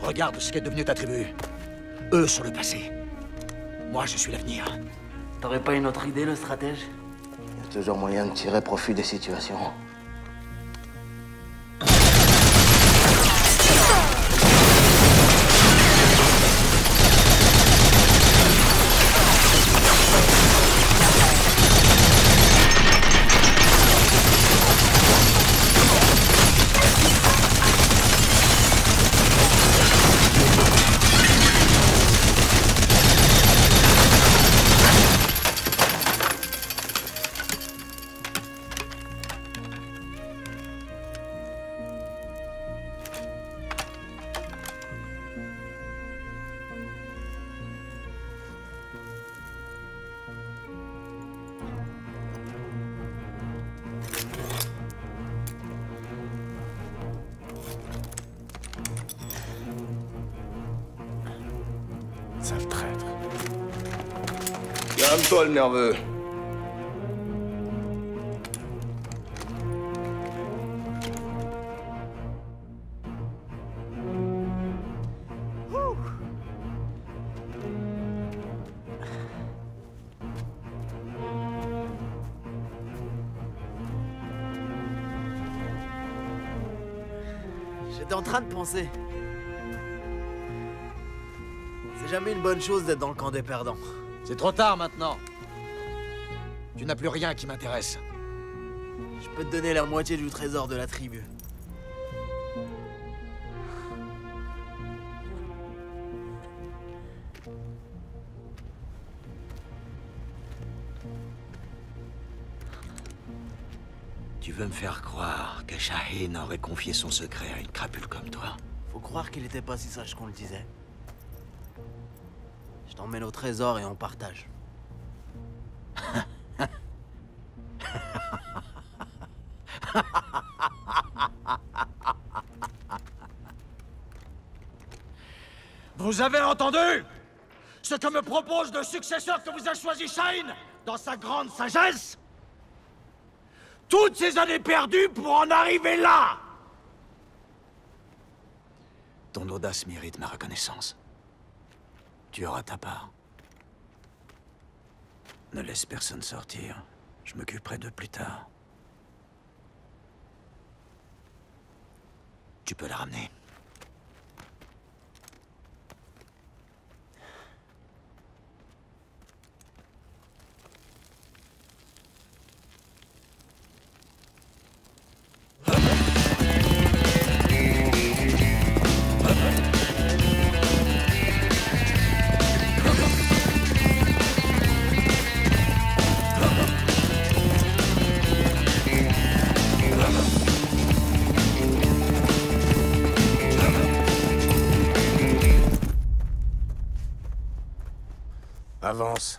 Regarde ce qu'est devenu ta tribu. Eux sont le passé. Moi, je suis l'avenir. T'aurais pas une autre idée, le stratège? Il y a toujours moyen de tirer profit des situations. Sale traître. Calme-toi, le nerveux. J'étais en train de penser. C'est jamais une bonne chose d'être dans le camp des perdants. C'est trop tard maintenant. Tu n'as plus rien qui m'intéresse. Je peux te donner la moitié du trésor de la tribu. Tu veux me faire croire que Shaheen aurait confié son secret à une crapule comme toi? Faut croire qu'il était pas si sage qu'on le disait. Je t'emmène au trésor et on partage. Vous avez entendu ce que me propose le successeur que vous a choisi Shaheen dans sa grande sagesse? Toutes ces années perdues pour en arriver là! Ton audace mérite ma reconnaissance. Tu auras ta part. Ne laisse personne sortir. Je m'occuperai d'eux plus tard. Tu peux la ramener. Avance.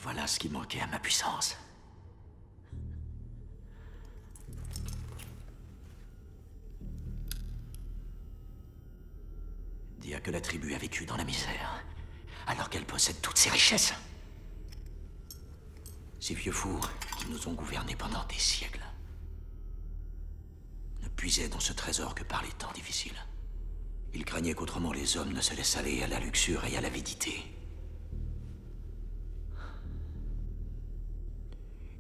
Voilà ce qui manquait à ma puissance. Dire que la tribu a vécu dans la misère, alors qu'elle possède toutes ses richesses. Ces vieux fours qui nous ont gouvernés pendant des siècles ne puisaient dans ce trésor que par les temps difficiles. Ils craignaient qu'autrement les hommes ne se laissent aller à la luxure et à l'avidité.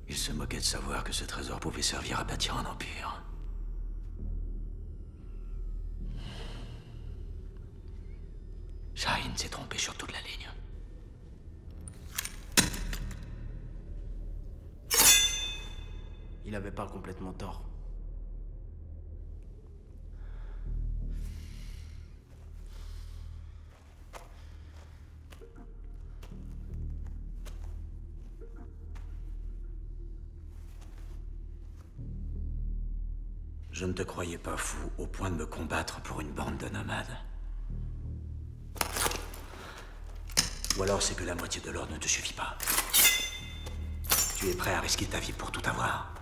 Ils se moquaient de savoir que ce trésor pouvait servir à bâtir un empire. Shahin s'est trompé sur toute la ligne. Il avait pas complètement tort. Je ne te croyais pas fou au point de me combattre pour une bande de nomades. Ou alors c'est que la moitié de l'or ne te suffit pas. Tu es prêt à risquer ta vie pour tout avoir.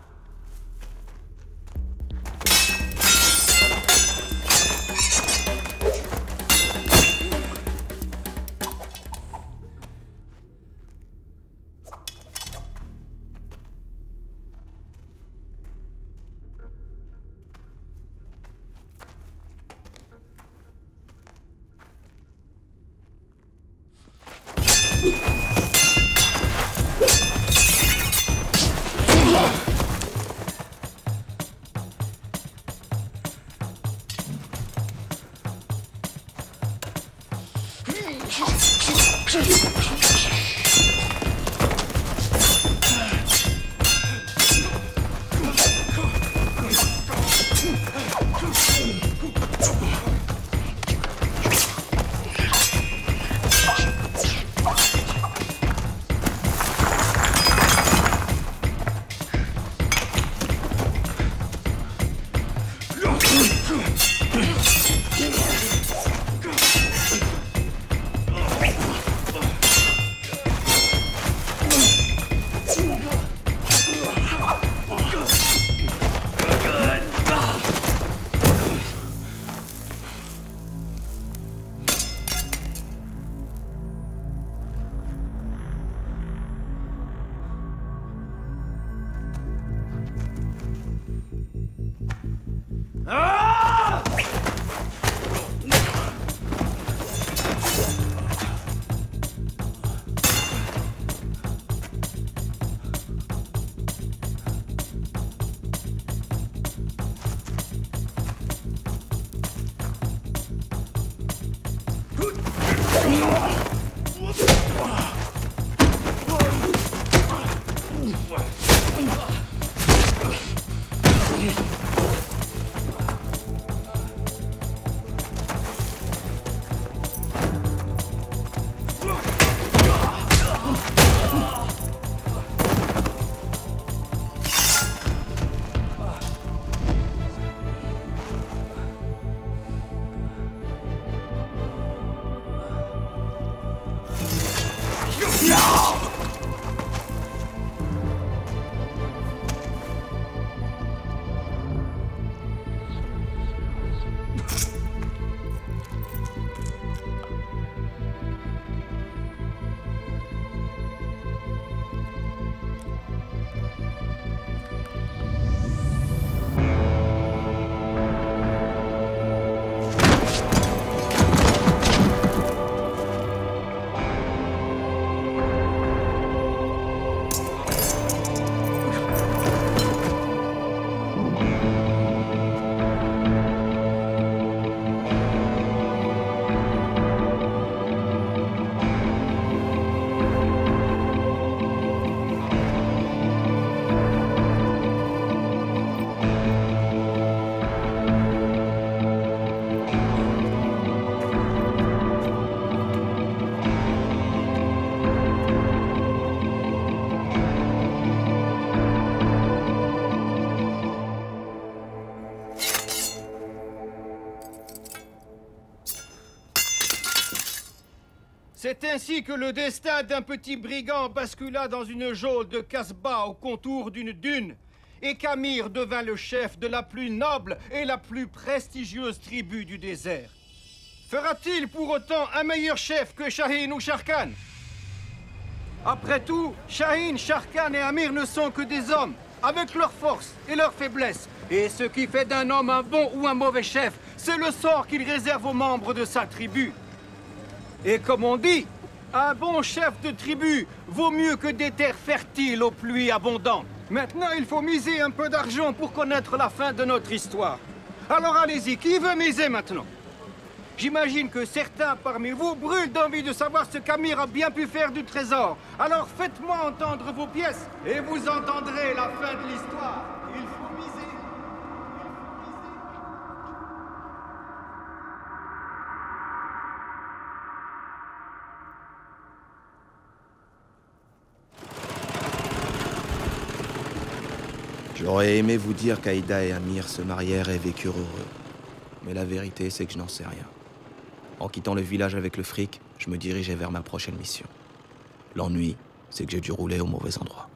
C'est ainsi que le destin d'un petit brigand bascula dans une geôle de Casbah au contour d'une dune, et qu'Amir devint le chef de la plus noble et la plus prestigieuse tribu du désert. Fera-t-il pour autant un meilleur chef que Shahin ou Sharkan? Après tout, Shahin, Sharkan et Amir ne sont que des hommes, avec leurs forces et leurs faiblesses. Et ce qui fait d'un homme un bon ou un mauvais chef, c'est le sort qu'il réserve aux membres de sa tribu. Et comme on dit, un bon chef de tribu vaut mieux que des terres fertiles aux pluies abondantes. Maintenant, il faut miser un peu d'argent pour connaître la fin de notre histoire. Alors allez-y, qui veut miser maintenant? J'imagine que certains parmi vous brûlent d'envie de savoir ce qu'Amir a bien pu faire du trésor. Alors faites-moi entendre vos pièces et vous entendrez la fin de l'histoire. Il faut miser. J'aurais aimé vous dire qu'Aïda et Amir se marièrent et vécurent heureux. Mais la vérité, c'est que je n'en sais rien. En quittant le village avec le fric, je me dirigeais vers ma prochaine mission. L'ennui, c'est que j'ai dû rouler au mauvais endroit.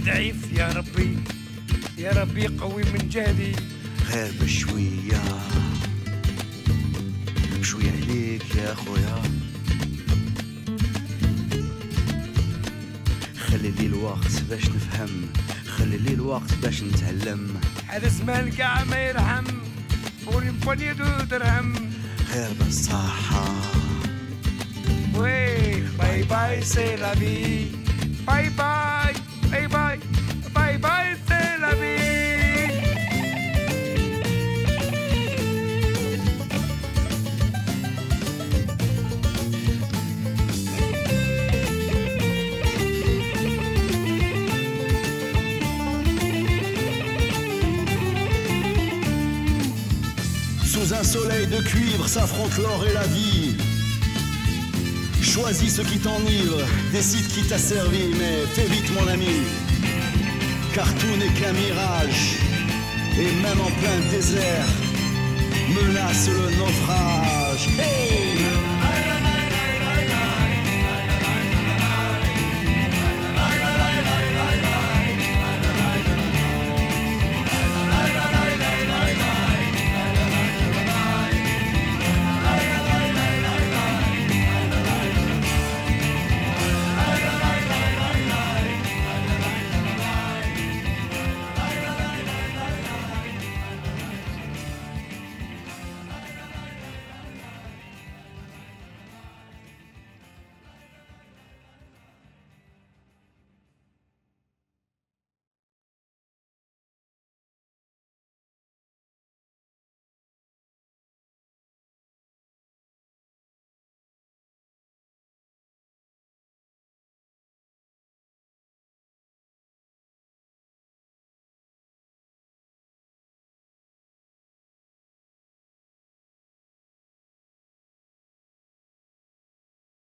ضعيف يا ربي يا ربي قوي من جهدي غير بشوية بشوية عليك يا خويا خلي لي الوقت باش نفهم خلي لي الوقت باش نتعلم هذا زمان كاع ما يرحم بوني دو درهم خير بالصحة. Oui, bye bye, c'est la vie. Bye bye, bye bye, bye bye, c'est la vie. Sous un soleil de cuivre s'affrontent l'or et la vie. Choisis ce qui t'enivre, décide qui t'a servi, mais fais vite mon ami, car tout n'est qu'un mirage, et même en plein désert, menace le naufrage. Hey!